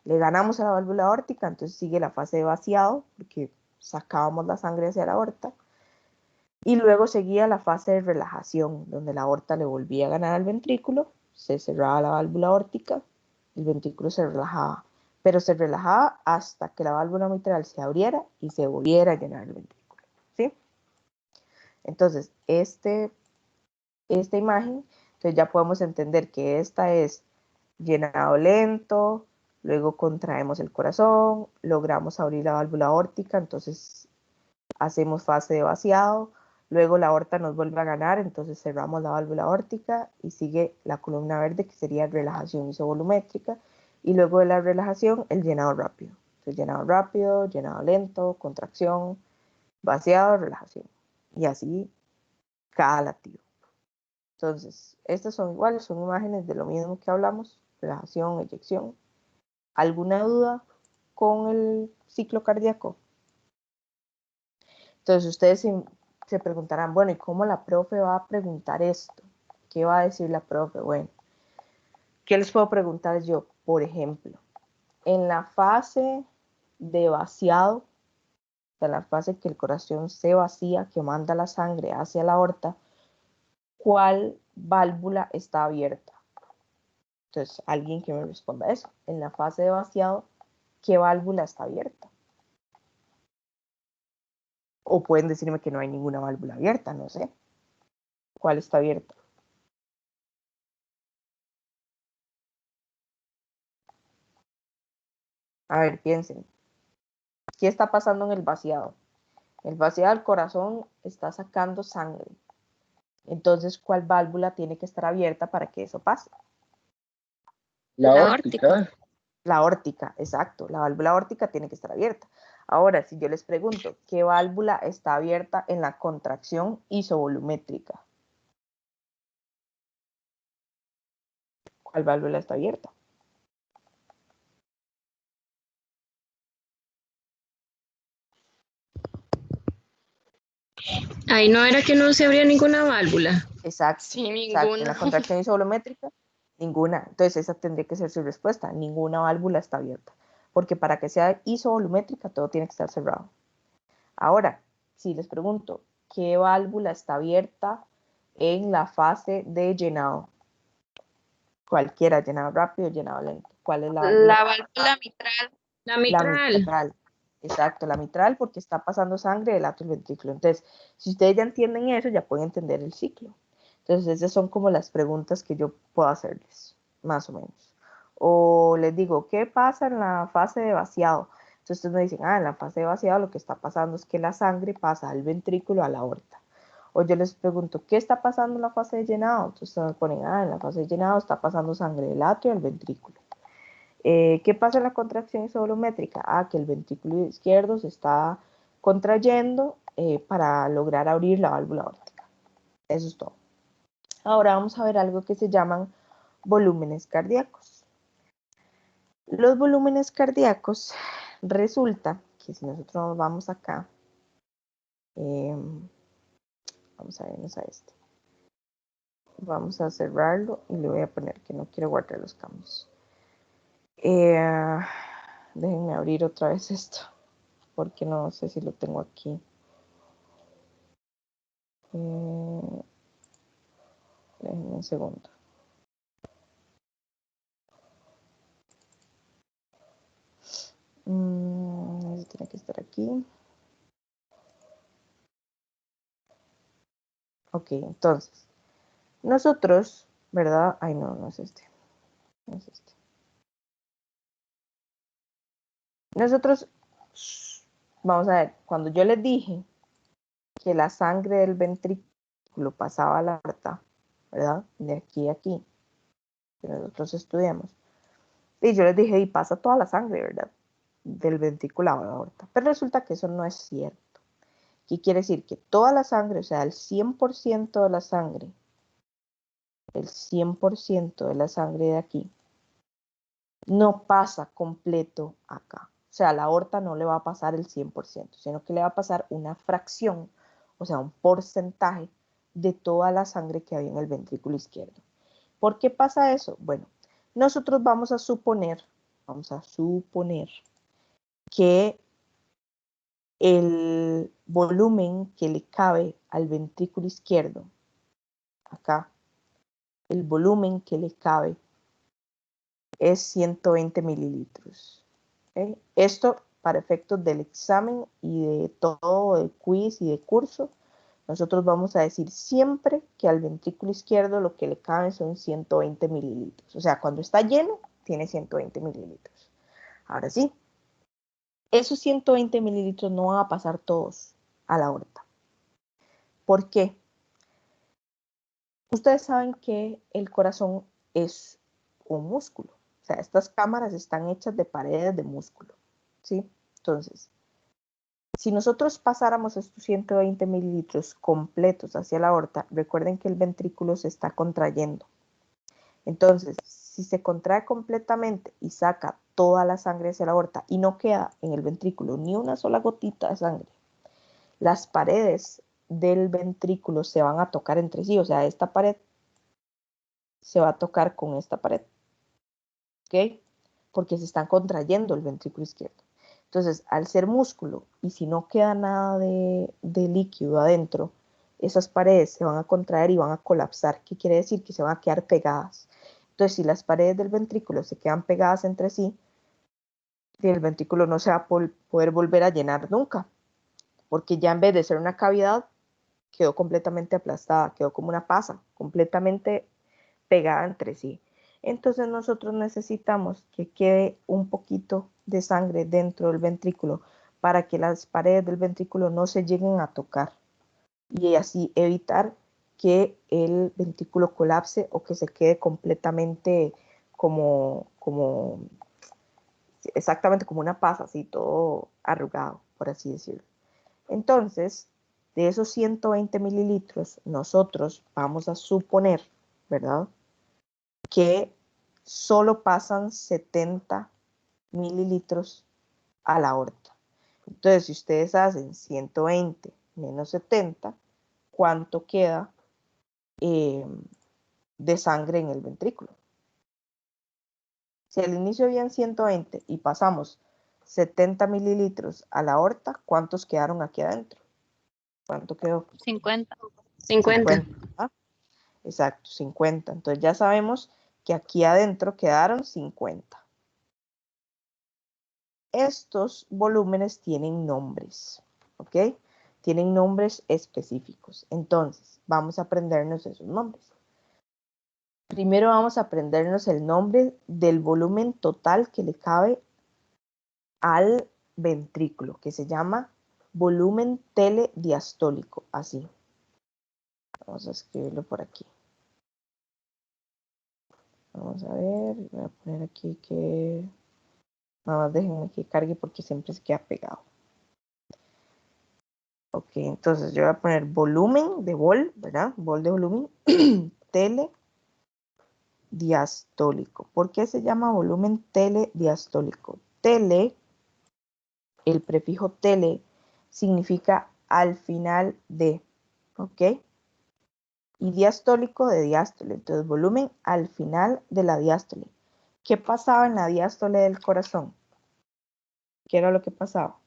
Le ganamos a la válvula aórtica, entonces sigue la fase de vaciado porque sacábamos la sangre hacia la aorta. Y luego seguía la fase de relajación, donde la aorta le volvía a ganar al ventrículo, se cerraba la válvula aórtica, el ventrículo se relajaba, pero se relajaba hasta que la válvula mitral se abriera y se volviera a llenar el ventrículo, ¿sí? Entonces, esta imagen, entonces ya podemos entender que esta es llenado lento, luego contraemos el corazón, logramos abrir la válvula aórtica, entonces hacemos fase de vaciado, luego la aorta nos vuelve a ganar, entonces cerramos la válvula aórtica y sigue la columna verde que sería relajación isovolumétrica y luego de la relajación el llenado rápido. Entonces llenado rápido, llenado lento, contracción, vaciado, relajación y así cada latido. Entonces, estas son iguales, son imágenes de lo mismo que hablamos, relajación, eyección. ¿Alguna duda con el ciclo cardíaco? Entonces, ustedes se preguntarán, bueno, ¿y cómo la profe va a preguntar esto? ¿Qué va a decir la profe? Bueno, ¿qué les puedo preguntar yo? Por ejemplo, en la fase de vaciado, en la fase que el corazón se vacía, que manda la sangre hacia la aorta, ¿cuál válvula está abierta? Entonces, alguien que me responda eso. En la fase de vaciado, ¿qué válvula está abierta? O pueden decirme que no hay ninguna válvula abierta, no sé. ¿Cuál está abierta? A ver, piensen. ¿Qué está pasando en el vaciado? El vaciado del corazón está sacando sangre. Entonces, ¿cuál válvula tiene que estar abierta para que eso pase? La aórtica. La aórtica, exacto. La válvula aórtica tiene que estar abierta. Ahora, si yo les pregunto, ¿qué válvula está abierta en la contracción isovolumétrica? ¿Cuál válvula está abierta? Ahí no era que no se abría ninguna válvula. Exacto. Sí, Exacto. En ninguna. la contracción isovolumétrica, ninguna. Entonces, esa tendría que ser su respuesta. Ninguna válvula está abierta. Porque para que sea isovolumétrica, todo tiene que estar cerrado. Ahora, si les pregunto, ¿qué válvula está abierta en la fase de llenado? Cualquiera, llenado rápido, llenado lento. ¿Cuál es la válvula? La válvula mitral. La La mitral. mitral. Exacto, la mitral porque está pasando sangre del atrio ventrículo. Entonces, si ustedes ya entienden eso, ya pueden entender el ciclo. Entonces, esas son como las preguntas que yo puedo hacerles, más o menos. O les digo, ¿qué pasa en la fase de vaciado? Entonces, ustedes me dicen, en la fase de vaciado lo que está pasando es que la sangre pasa del ventrículo a la aorta. O yo les pregunto, ¿qué está pasando en la fase de llenado? Entonces, me ponen, en la fase de llenado está pasando sangre del atrio al ventrículo. ¿Qué pasa en la contracción isovolumétrica? Que el ventrículo izquierdo se está contrayendo para lograr abrir la válvula aórtica. Eso es todo. Ahora vamos a ver algo que se llaman volúmenes cardíacos. Los volúmenes cardíacos resulta que si nosotros nos vamos acá, vamos a vernos a este. Vamos a cerrarlo y le voy a poner que no quiero guardar los cambios. Déjenme abrir otra vez esto, porque no sé si lo tengo aquí. Déjenme un segundo. Eso tiene que estar aquí. Ok, entonces, nosotros, ¿verdad? Ay, no, no es este. No es este. Nosotros, vamos a ver, cuando yo les dije que la sangre del ventrículo pasaba a la aorta, ¿verdad? De aquí a aquí, que nosotros estudiamos. Y yo les dije, y pasa toda la sangre, ¿verdad? Del ventrículo a la aorta. Pero resulta que eso no es cierto. ¿Qué quiere decir? Que toda la sangre, o sea, el 100% de la sangre, el 100% de la sangre de aquí, no pasa completo acá. O sea, la aorta no le va a pasar el 100%, sino que le va a pasar una fracción, o sea, un porcentaje de toda la sangre que había en el ventrículo izquierdo. ¿Por qué pasa eso? Bueno, nosotros vamos a suponer que el volumen que le cabe al ventrículo izquierdo, acá, el volumen que le cabe es 120 mililitros. ¿Okay? Esto para efectos del examen y de todo el quiz y de curso, nosotros vamos a decir siempre que al ventrículo izquierdo lo que le cabe son 120 mililitros. O sea, cuando está lleno, tiene 120 mililitros. Ahora sí, esos 120 mililitros no van a pasar todos a la aorta. ¿Por qué? Ustedes saben que el corazón es un músculo. O sea, estas cámaras están hechas de paredes de músculo. ¿Sí? Entonces, si nosotros pasáramos estos 120 mililitros completos hacia la aorta, recuerden que el ventrículo se está contrayendo. Entonces, si se contrae completamente y saca toda la sangre hacia la aorta y no queda en el ventrículo ni una sola gotita de sangre, las paredes del ventrículo se van a tocar entre sí, o sea, esta pared se va a tocar con esta pared, ¿ok? Porque se están contrayendo el ventrículo izquierdo. Entonces, al ser músculo y si no queda nada de líquido adentro, esas paredes se van a contraer y van a colapsar. ¿Qué quiere decir? Que se van a quedar pegadas. Entonces, si las paredes del ventrículo se quedan pegadas entre sí, el ventrículo no se va a poder volver a llenar nunca, porque ya en vez de ser una cavidad, quedó completamente aplastada, quedó como una pasa, completamente pegada entre sí. Entonces nosotros necesitamos que quede un poquito de sangre dentro del ventrículo para que las paredes del ventrículo no se lleguen a tocar y así evitar que el ventrículo colapse o que se quede completamente exactamente como una pasa, así todo arrugado, por así decirlo. Entonces, de esos 120 mililitros, nosotros vamos a suponer, ¿verdad?, que solo pasan 70 mililitros a la aorta. Entonces, si ustedes hacen 120 menos 70, ¿cuánto queda de sangre en el ventrículo? Si al inicio habían 120 y pasamos 70 mililitros a la aorta, ¿cuántos quedaron aquí adentro? ¿Cuánto quedó? 50. 50. ¿Ah? Exacto, 50. Entonces ya sabemos que aquí adentro quedaron 50. Estos volúmenes tienen nombres, ¿ok? Tienen nombres específicos. Entonces, vamos a aprendernos esos nombres. Primero vamos a aprendernos el nombre del volumen total que le cabe al ventrículo, que se llama volumen telediastólico, así. Vamos a escribirlo por aquí. Vamos a ver, voy a poner aquí que... Nada más déjenme que cargue porque siempre se queda pegado. Ok, entonces yo voy a poner volumen de bol, ¿verdad? Bol de volumen telediastólico. ¿Por qué se llama volumen telediastólico? Tele, el prefijo tele, significa al final de, ¿ok? Y diastólico de diástole. Entonces, volumen al final de la diástole. ¿Qué pasaba en la diástole del corazón? ¿Qué era lo que pasaba?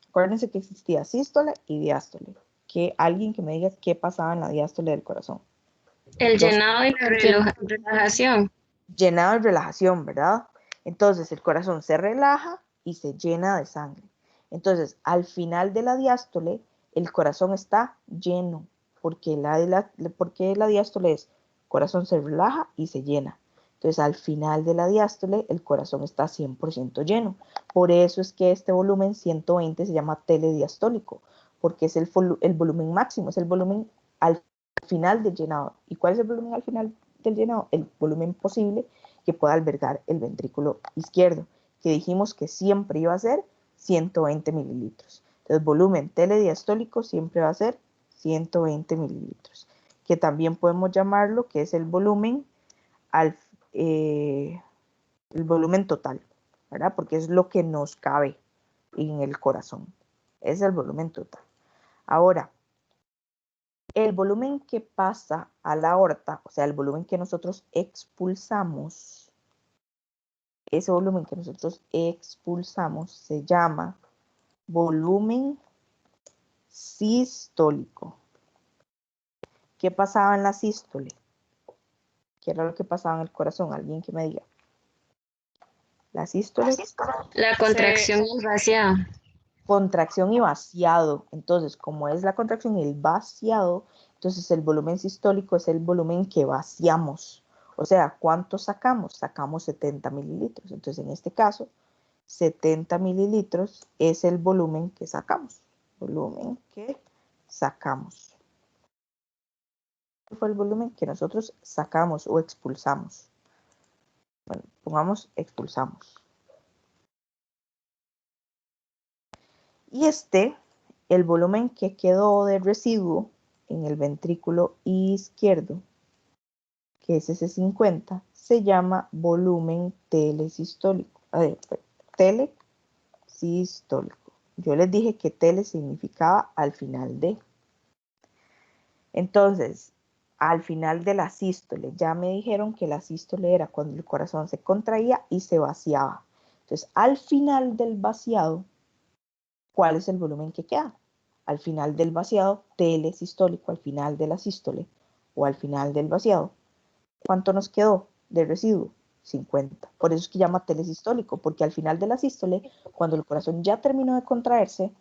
Acuérdense que existía sístole y diástole. Que alguien que me diga qué pasaba en la diástole del corazón. El llenado y la relajación. Llenado de relajación, ¿verdad? Entonces el corazón se relaja y se llena de sangre. Entonces, al final de la diástole, el corazón está lleno. Porque la diástole es, corazón se relaja y se llena. Entonces, al final de la diástole, el corazón está 100% lleno. Por eso es que este volumen 120 se llama telediastólico, porque es el volumen máximo, es el volumen al final del llenado. ¿Y cuál es el volumen al final del llenado? El volumen posible que pueda albergar el ventrículo izquierdo, que dijimos que siempre iba a ser 120 mililitros. Entonces, volumen telediastólico siempre va a ser 120 mililitros, que también podemos llamarlo que es el volumen el volumen total, ¿verdad? Porque es lo que nos cabe en el corazón. Es el volumen total. Ahora, el volumen que pasa a la aorta, o sea, el volumen que nosotros expulsamos, ese volumen que nosotros expulsamos se llama volumen sistólico. ¿Qué pasaba en la sístole? ¿Qué era lo que pasaba en el corazón? Alguien que me diga. La sístole. La contracción y el vaciado. Contracción y vaciado. Entonces, como es la contracción y el vaciado, entonces el volumen sistólico es el volumen que vaciamos. O sea, ¿cuánto sacamos? Sacamos 70 mililitros. Entonces, en este caso, 70 mililitros es el volumen que sacamos. Volumen que sacamos. ¿Qué fue el volumen que nosotros sacamos o expulsamos? Bueno, pongamos expulsamos. Y el volumen que quedó de residuo en el ventrículo izquierdo, que es ese 50, se llama volumen telesistólico. Telesistólico. Yo les dije que tele significaba al final de. Entonces, al final de la sístole, ya me dijeron que la sístole era cuando el corazón se contraía y se vaciaba. Entonces, al final del vaciado, ¿cuál es el volumen que queda? Al final del vaciado, TL sistólico, al final de la sístole o al final del vaciado, ¿cuánto nos quedó de residuo? 50. Por eso es que llama telesistólico, porque al final de la sístole, cuando el corazón ya terminó de contraerse,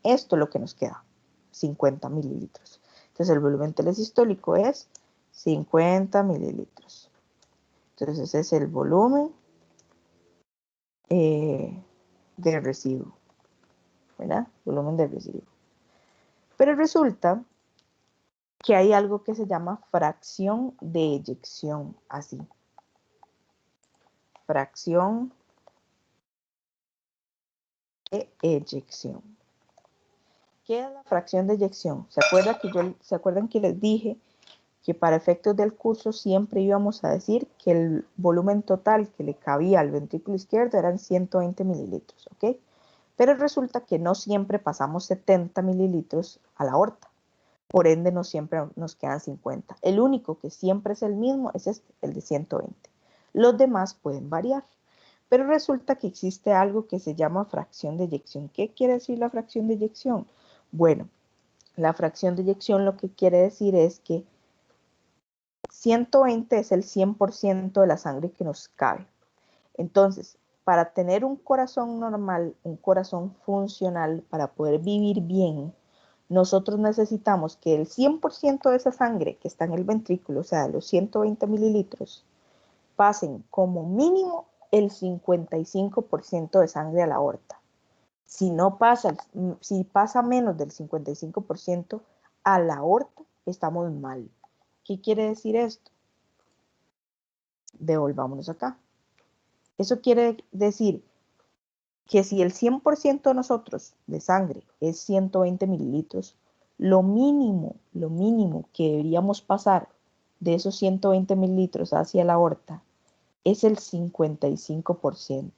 esto es lo que nos queda, 50 mililitros. Entonces el volumen telesistólico es 50 mililitros. Entonces ese es el volumen de residuo, ¿verdad? Volumen de residuo. Pero resulta que hay algo que se llama fracción de eyección, así. Fracción de eyección. ¿Qué es la fracción de eyección? ¿Se acuerdan que les dije que para efectos del curso siempre íbamos a decir que el volumen total que le cabía al ventrículo izquierdo eran 120 mililitros, ¿ok? Pero resulta que no siempre pasamos 70 mililitros a la aorta. Por ende, no siempre nos quedan 50. El único que siempre es el mismo es este, el de 120. Los demás pueden variar. Pero resulta que existe algo que se llama fracción de eyección. ¿Qué quiere decir la fracción de eyección? Bueno, la fracción de eyección lo que quiere decir es que 120 es el 100% de la sangre que nos cabe. Entonces, para tener un corazón normal, un corazón funcional, para poder vivir bien, nosotros necesitamos que el 100% de esa sangre que está en el ventrículo, o sea, los 120 mililitros, pasen como mínimo el 55% de sangre a la aorta. Si pasa menos del 55% a la aorta, estamos mal. ¿Qué quiere decir esto? Devolvámonos acá. Eso quiere decir que si el 100% de nosotros de sangre es 120 mililitros, lo mínimo que deberíamos pasar de esos 120 mililitros hacia la aorta es el 55%.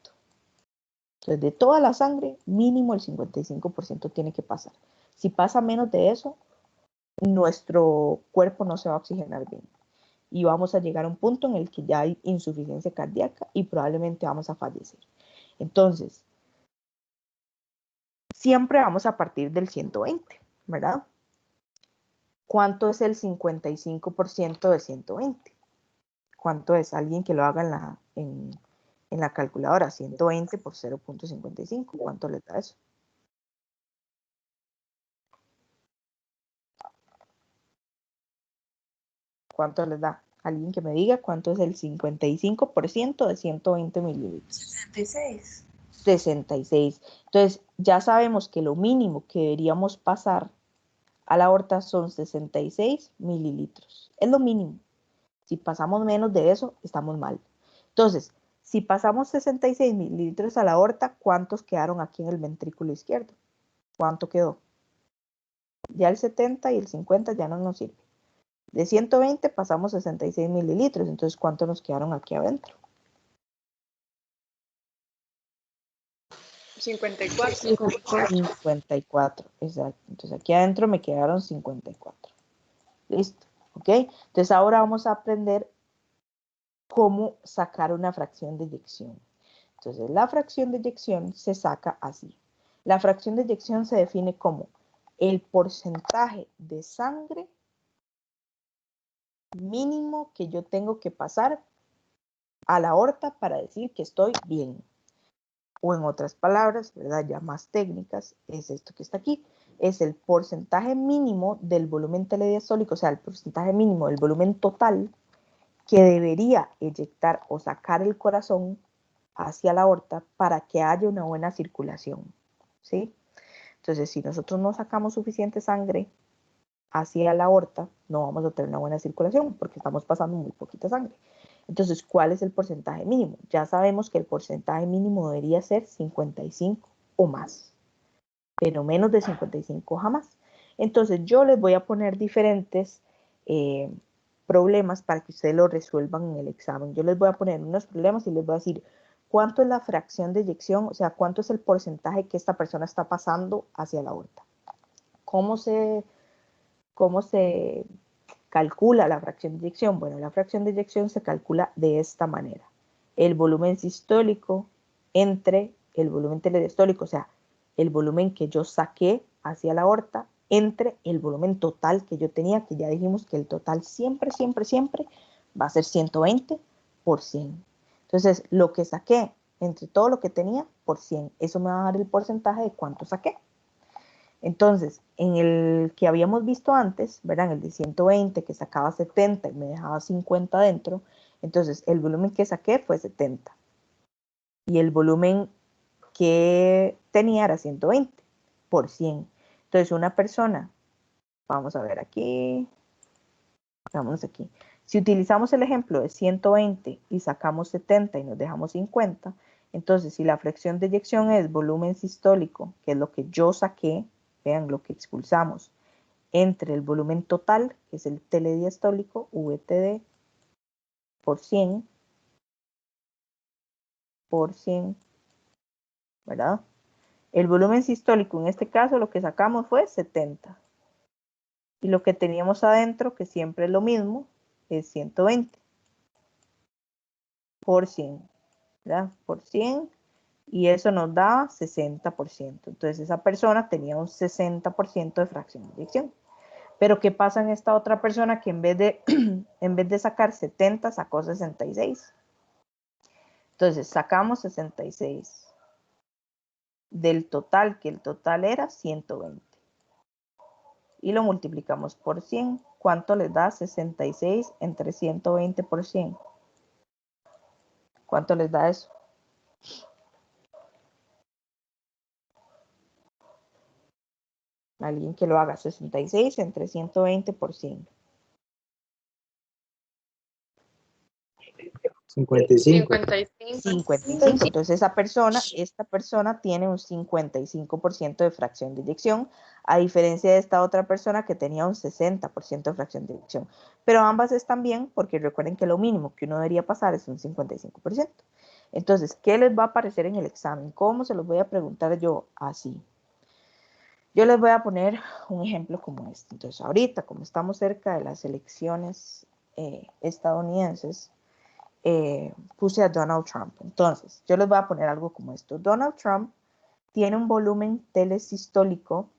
Entonces, de toda la sangre, mínimo el 55% tiene que pasar. Si pasa menos de eso, nuestro cuerpo no se va a oxigenar bien. Y vamos a llegar a un punto en el que ya hay insuficiencia cardíaca y probablemente vamos a fallecer. Entonces, siempre vamos a partir del 120, ¿verdad? ¿Cuánto es el 55% de 120? ¿Cuánto es? Alguien que lo haga en la calculadora. 120 por 0.55. ¿Cuánto le da eso? ¿Cuánto les da? Alguien que me diga cuánto es el 55% de 120 mililitros. 66. 66. Entonces, ya sabemos que lo mínimo que deberíamos pasar a la aorta son 66 mililitros. Es lo mínimo. Si pasamos menos de eso, estamos mal. Entonces, si pasamos 66 mililitros a la aorta, ¿cuántos quedaron aquí en el ventrículo izquierdo? ¿Cuánto quedó? Ya el 70 y el 50 ya no nos sirve. De 120 pasamos 66 mililitros. Entonces, ¿cuántos nos quedaron aquí adentro? 54. 54, exacto. Entonces, aquí adentro me quedaron 54. Listo, ¿ok? Entonces, ahora vamos a aprender cómo sacar una fracción de eyección. Entonces, la fracción de eyección se saca así. La fracción de eyección se define como el porcentaje de sangre mínimo que yo tengo que pasar a la aorta para decir que estoy bien. O en otras palabras, ¿verdad? Ya más técnicas, es esto que está aquí. Es el porcentaje mínimo del volumen telediastólico, o sea, el porcentaje mínimo del volumen total que debería eyectar o sacar el corazón hacia la aorta para que haya una buena circulación, ¿sí? Entonces, si nosotros no sacamos suficiente sangre hacia la aorta, no vamos a tener una buena circulación porque estamos pasando muy poquita sangre. Entonces, ¿cuál es el porcentaje mínimo? Ya sabemos que el porcentaje mínimo debería ser 55 o más, pero menos de 55 jamás. Entonces, yo les voy a poner diferentes problemas para que ustedes lo resuelvan en el examen. Yo les voy a poner unos problemas y les voy a decir cuánto es la fracción de eyección, o sea, cuánto es el porcentaje que esta persona está pasando hacia la aorta. ¿Cómo se calcula la fracción de eyección? Bueno, la fracción de eyección se calcula de esta manera. El volumen sistólico entre el volumen telediastólico, o sea, el volumen que yo saqué hacia la aorta, entre el volumen total que yo tenía, que ya dijimos que el total siempre, siempre, siempre va a ser 120 por 100. Entonces, lo que saqué entre todo lo que tenía por 100, eso me va a dar el porcentaje de cuánto saqué. Entonces, en el que habíamos visto antes, ¿verdad? En el de 120 que sacaba 70 y me dejaba 50 dentro, entonces el volumen que saqué fue 70. Y el volumen que tenía era 120 por 100. Entonces, una persona, vamos a ver aquí, vamos aquí. Si utilizamos el ejemplo de 120 y sacamos 70 y nos dejamos 50, entonces si la fracción de eyección es volumen sistólico, que es lo que yo saqué, vean lo que expulsamos, entre el volumen total, que es el telediastólico, VTD, por 100, ¿verdad? El volumen sistólico, en este caso, lo que sacamos fue 70. Y lo que teníamos adentro, que siempre es lo mismo, es 120 por 100, ¿verdad? Por 100, y eso nos da 60%. Entonces, esa persona tenía un 60% de fracción de eyección. Pero, ¿qué pasa en esta otra persona que en vez de sacar 70, sacó 66? Entonces, sacamos 66 del total, que el total era 120. Y lo multiplicamos por 100. ¿Cuánto les da 66 entre 120 por 100? ¿Cuánto les da eso? Alguien que lo haga. 66 entre 120 por 100. 55. 55. Entonces esta persona tiene un 55% de fracción de eyección, a diferencia de esta otra persona que tenía un 60% de fracción de eyección. Pero ambas están bien porque recuerden que lo mínimo que uno debería pasar es un 55%. Entonces, ¿qué les va a aparecer en el examen? ¿Cómo se los voy a preguntar yo? Así. Yo les voy a poner un ejemplo como este. Entonces, ahorita, como estamos cerca de las elecciones estadounidenses, puse a Donald Trump. Entonces, yo les voy a poner algo como esto. Donald Trump tiene un volumen telesistólico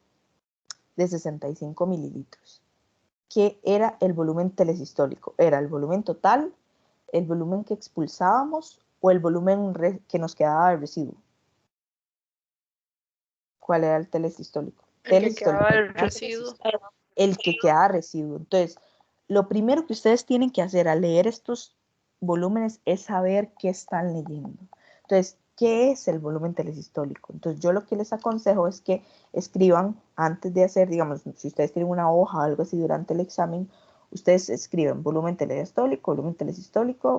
de 65 mililitros. ¿Qué era el volumen telesistólico? ¿Era el volumen total, el volumen que expulsábamos o el volumen que nos quedaba de residuo? ¿Cuál era el telesistólico? El que quedaba de residuo. El que quedaba de residuo. Entonces, lo primero que ustedes tienen que hacer al leer estos volúmenes es saber qué están leyendo. Entonces, ¿qué es el volumen telesistólico? Entonces, yo lo que les aconsejo es que escriban antes de hacer, digamos, si ustedes tienen una hoja o algo así durante el examen, ustedes escriben volumen telesistólico,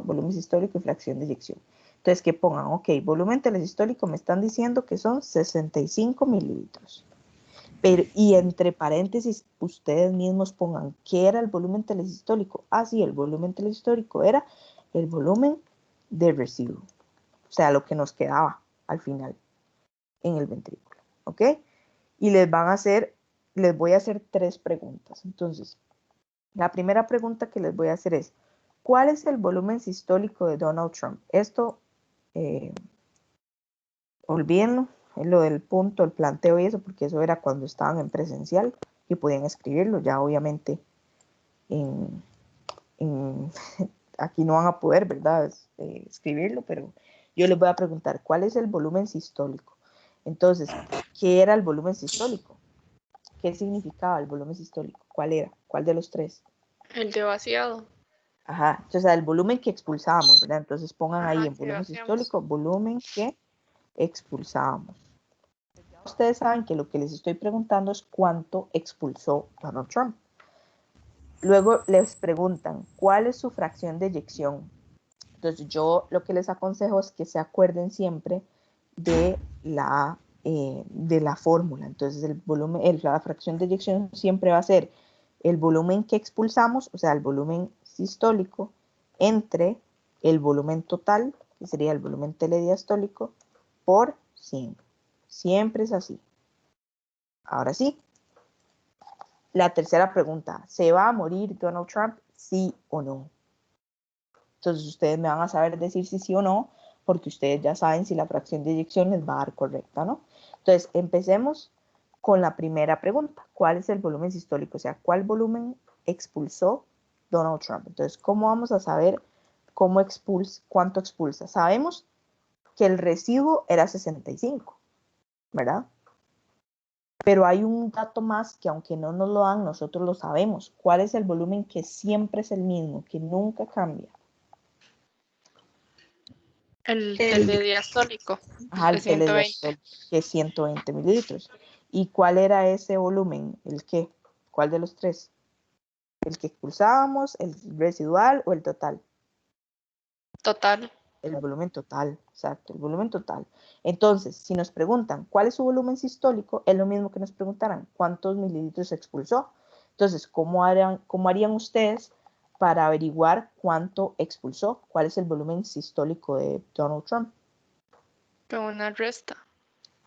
volumen sistólico y fracción de eyección. Entonces, que pongan, ok, volumen telesistólico me están diciendo que son 65 mililitros. Pero, y entre paréntesis, ustedes mismos pongan qué era el volumen telesistólico. Ah, sí, el volumen telesistólico era el volumen de residuo. O sea, lo que nos quedaba al final en el ventrículo. ¿Ok? Y les voy a hacer 3 preguntas. Entonces, la primera pregunta que les voy a hacer es, ¿cuál es el volumen sistólico de Donald Trump? Esto, olvídenlo. Lo del punto, el planteo y eso, porque eso era cuando estaban en presencial y podían escribirlo. Ya obviamente aquí no van a poder, ¿verdad? Escribirlo, pero yo les voy a preguntar, ¿cuál es el volumen sistólico? Entonces, ¿qué era el volumen sistólico? ¿Qué significaba el volumen sistólico? ¿Cuál era? ¿Cuál de los 3? El de vaciado. Ajá, o sea, el volumen que expulsábamos, ¿verdad? Entonces pongan ahí en volumen sistólico, volumen que expulsábamos. Ustedes saben que lo que les estoy preguntando es cuánto expulsó Donald Trump. Luego les preguntan, ¿cuál es su fracción de eyección? Entonces yo lo que les aconsejo es que se acuerden siempre de la fórmula. Entonces el volumen, la fracción de eyección siempre va a ser el volumen que expulsamos, o sea, el volumen sistólico, entre el volumen total, que sería el volumen telediastólico, por 100. Siempre es así. Ahora sí, la tercera pregunta, ¿se va a morir Donald Trump? ¿Sí o no? Entonces ustedes me van a saber decir si sí o no, porque ustedes ya saben si la fracción de eyección les va a dar correcta, ¿no? Entonces, empecemos con la primera pregunta. ¿Cuál es el volumen sistólico? O sea, ¿cuál volumen expulsó Donald Trump? Entonces, ¿cómo vamos a saber cuánto expulsa? Sabemos que el residuo era 65, ¿verdad? Pero hay un dato más que aunque no nos lo dan, nosotros lo sabemos. ¿Cuál es el volumen que siempre es el mismo, que nunca cambia? El telediastólico Ajá, de el 120. telediastol, que es 120 mililitros. ¿Y cuál era ese volumen? ¿El qué? ¿Cuál de los tres? ¿El que expulsábamos, el residual o el total? Total. El volumen total, exacto, el volumen total. Entonces, si nos preguntan cuál es su volumen sistólico, es lo mismo que nos preguntaran cuántos mililitros expulsó. Entonces, ¿cómo harían ustedes para averiguar cuánto expulsó? ¿Cuál es el volumen sistólico de Donald Trump? Con una resta.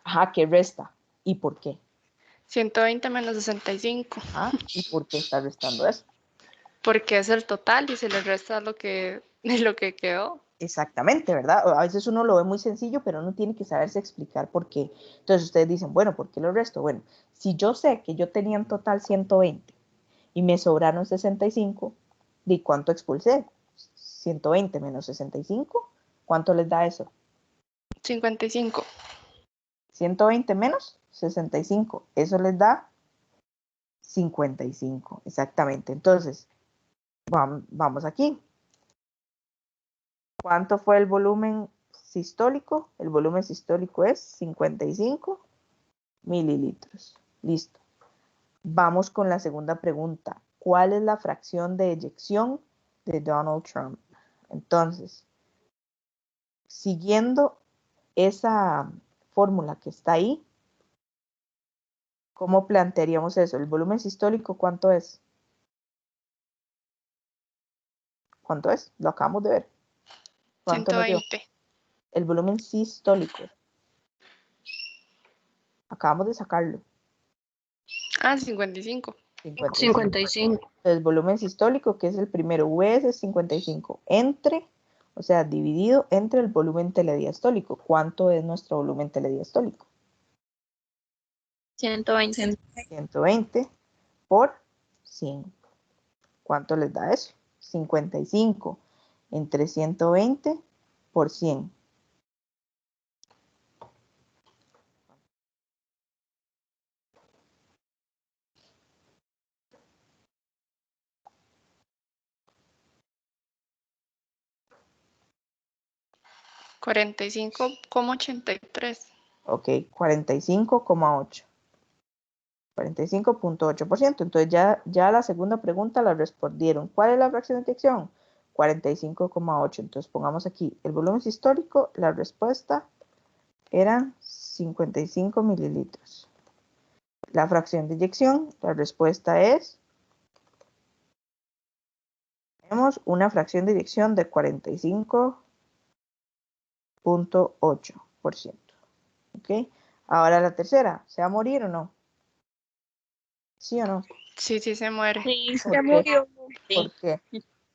Ajá, ¿qué resta? ¿Y por qué? 120 menos 65. ¿Ah? ¿Y por qué está restando eso? Porque es el total y se le resta de lo que quedó. Exactamente, ¿verdad? A veces uno lo ve muy sencillo, pero uno tiene que saberse explicar por qué. Entonces ustedes dicen, bueno, ¿por qué lo resto? Bueno, si yo sé que yo tenía en total 120 y me sobraron 65, ¿de cuánto expulsé? 120 menos 65, ¿cuánto les da eso? 55. 120 menos 65, eso les da 55, exactamente. Entonces, vamos aquí. ¿Cuánto fue el volumen sistólico? El volumen sistólico es 55 mililitros. Listo. Vamos con la segunda pregunta. ¿Cuál es la fracción de eyección de Donald Trump? Entonces, siguiendo esa fórmula que está ahí, ¿cómo plantearíamos eso? ¿El volumen sistólico cuánto es? ¿Cuánto es? Lo acabamos de ver. ¿Cuánto nos dio? 120. El volumen sistólico. Acabamos de sacarlo. Ah, 55. 55. 55. El volumen sistólico, que es el primero, V es 55, o sea, dividido entre el volumen telediastólico. ¿Cuánto es nuestro volumen telediastólico? 120. 120 por 100. ¿Cuánto les da eso? 55 entre 120 por 100. Cuarenta y cinco coma 83. Ok, 45,8. 45,8%. Entonces ya la segunda pregunta la respondieron. ¿Cuál es la fracción de eyección? 45,8. Entonces pongamos aquí el volumen histórico. La respuesta eran 55 mililitros. La fracción de eyección, la respuesta es, tenemos una fracción de eyección de 45,8%. ¿Ok? Ahora la tercera, ¿se va a morir o no? ¿Sí o no? Sí, sí se muere. Sí, ¿Por se qué? murió. ¿Por qué?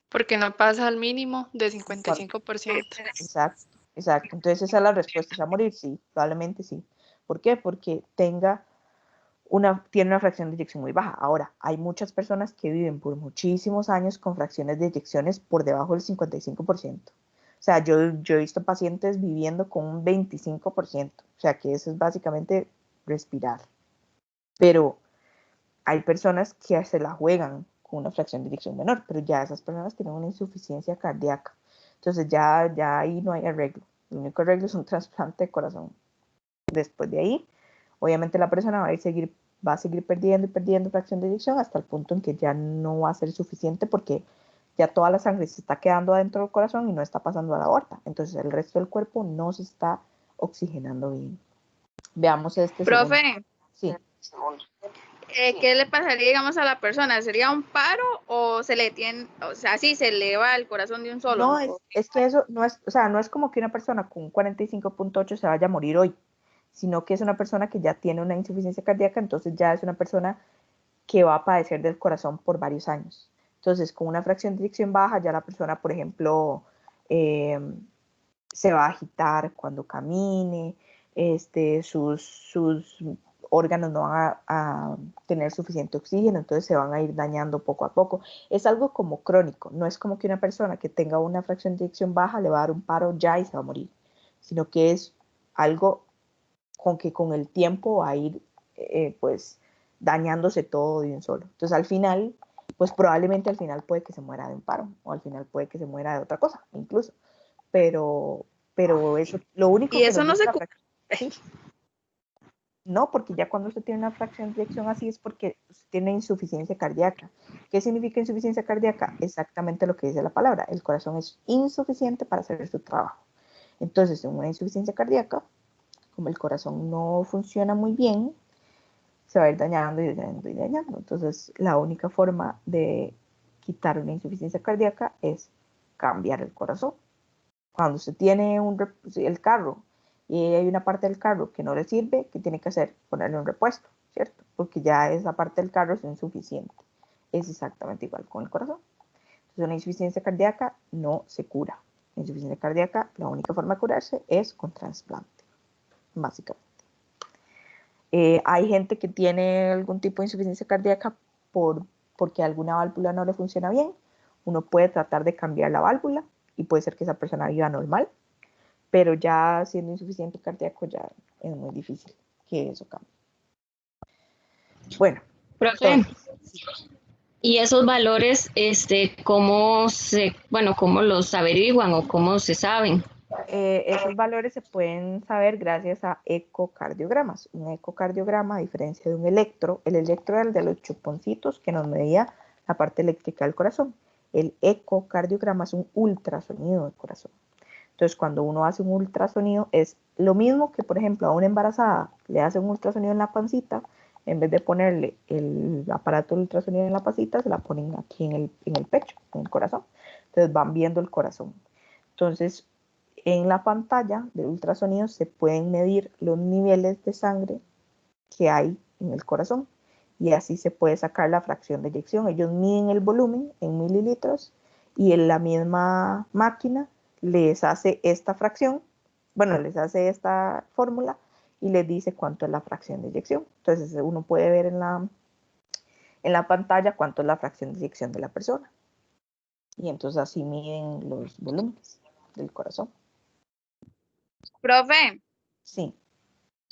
Porque no pasa al mínimo de 55%. Exacto, exacto. Entonces esa es la respuesta, ¿se va a morir? Sí, probablemente sí. ¿Por qué? Porque tiene una fracción de eyección muy baja. Ahora, hay muchas personas que viven por muchísimos años con fracciones de eyecciones por debajo del 55%. O sea, yo he visto pacientes viviendo con un 25%. O sea, que eso es básicamente respirar. Pero hay personas que se la juegan con una fracción de eyección menor, pero ya esas personas tienen una insuficiencia cardíaca. Entonces ya ahí no hay arreglo. El único arreglo es un trasplante de corazón. Después de ahí, obviamente la persona va a seguir perdiendo y perdiendo fracción de eyección hasta el punto en que ya no va a ser suficiente porque ya toda la sangre se está quedando adentro del corazón y no está pasando a la aorta. Entonces el resto del cuerpo no se está oxigenando bien. Veamos este segundo. Profe, Sí. ¿qué le pasaría, digamos, a la persona? ¿Sería un paro o se le tiene, o sea, sí, se le va el corazón de un solo? No, es que eso no es, o sea, no es como que una persona con un 45.8 se vaya a morir hoy, sino que es una persona que ya tiene una insuficiencia cardíaca, entonces ya es una persona que va a padecer del corazón por varios años. Entonces, con una fracción de eyección baja, ya la persona, por ejemplo, se va a agitar cuando camine, sus órganos no van a tener suficiente oxígeno, entonces se van a ir dañando poco a poco. Es algo como crónico, no es como que una persona que tenga una fracción de eyección baja le va a dar un paro ya y se va a morir, sino que es algo con que con el tiempo va a ir pues dañándose todo de un solo. Entonces al final, pues probablemente al final puede que se muera de un paro o al final puede que se muera de otra cosa incluso, pero eso, lo único Y que eso nos no dice se... la fracción, sí, no, porque ya cuando usted tiene una fracción de eyección así es porque usted tiene insuficiencia cardíaca. ¿Qué significa insuficiencia cardíaca? Exactamente lo que dice la palabra, el corazón es insuficiente para hacer su trabajo. Entonces, en una insuficiencia cardíaca, como el corazón no funciona muy bien, se va a ir dañando y dañando y dañando. Entonces, la única forma de quitar una insuficiencia cardíaca es cambiar el corazón. Cuando usted tiene el carro y hay una parte del carro que no le sirve, ¿qué tiene que hacer? Ponerle un repuesto, ¿cierto? Porque ya esa parte del carro es insuficiente. Es exactamente igual con el corazón. Entonces, una insuficiencia cardíaca no se cura. La insuficiencia cardíaca, la única forma de curarse es con trasplante, básicamente. Hay gente que tiene algún tipo de insuficiencia cardíaca porque alguna válvula no le funciona bien. Uno puede tratar de cambiar la válvula y puede ser que esa persona viva normal, pero ya siendo insuficiente cardíaco ya es muy difícil que eso cambie. Bueno, Profe, entonces, ¿y esos valores, cómo los averiguan o cómo se saben? esos valores se pueden saber gracias a ecocardiogramas. Un ecocardiograma, a diferencia de un electro, el electro era el de los chuponcitos que nos medía la parte eléctrica del corazón. El ecocardiograma es un ultrasonido del corazón. Entonces, cuando uno hace un ultrasonido, es lo mismo que, por ejemplo, a una embarazada le hace un ultrasonido en la pancita, en vez de ponerle el aparato de ultrasonido en la pancita, se la ponen aquí en el pecho, en el corazón. Entonces, van viendo el corazón. Entonces, en la pantalla de ultrasonido se pueden medir los niveles de sangre que hay en el corazón y así se puede sacar la fracción de eyección. Ellos miden el volumen en mililitros y en la misma máquina les hace esta fracción, bueno, les hace esta fórmula y les dice cuánto es la fracción de eyección. Entonces uno puede ver en la pantalla cuánto es la fracción de eyección de la persona. Y entonces así miden los volúmenes del corazón. Profe, Sí.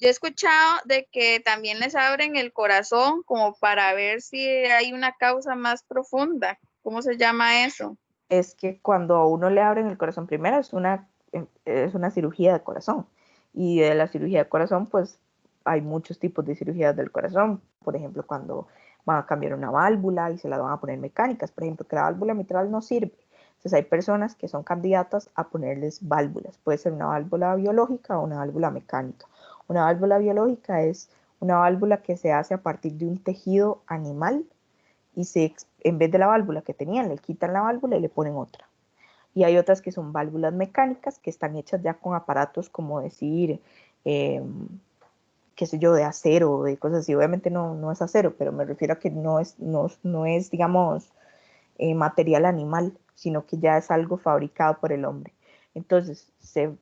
yo he escuchado de que también les abren el corazón como para ver si hay una causa más profunda. ¿Cómo se llama eso? Es que cuando a uno le abren el corazón primero es una cirugía de corazón. Y de la cirugía de corazón, pues hay muchos tipos de cirugías del corazón. Por ejemplo, cuando van a cambiar una válvula y se la van a poner mecánicas. Por ejemplo, que la válvula mitral no sirve. Entonces hay personas que son candidatas a ponerles válvulas. Puede ser una válvula biológica o una válvula mecánica. Una válvula biológica es una válvula que se hace a partir de un tejido animal y en vez de la válvula que tenían, le quitan la válvula y le ponen otra. Y hay otras que son válvulas mecánicas que están hechas ya con aparatos como decir, qué sé yo, de acero, de cosas así. Obviamente no es acero, pero me refiero a que no es digamos, material animal, sino que ya es algo fabricado por el hombre. Entonces, se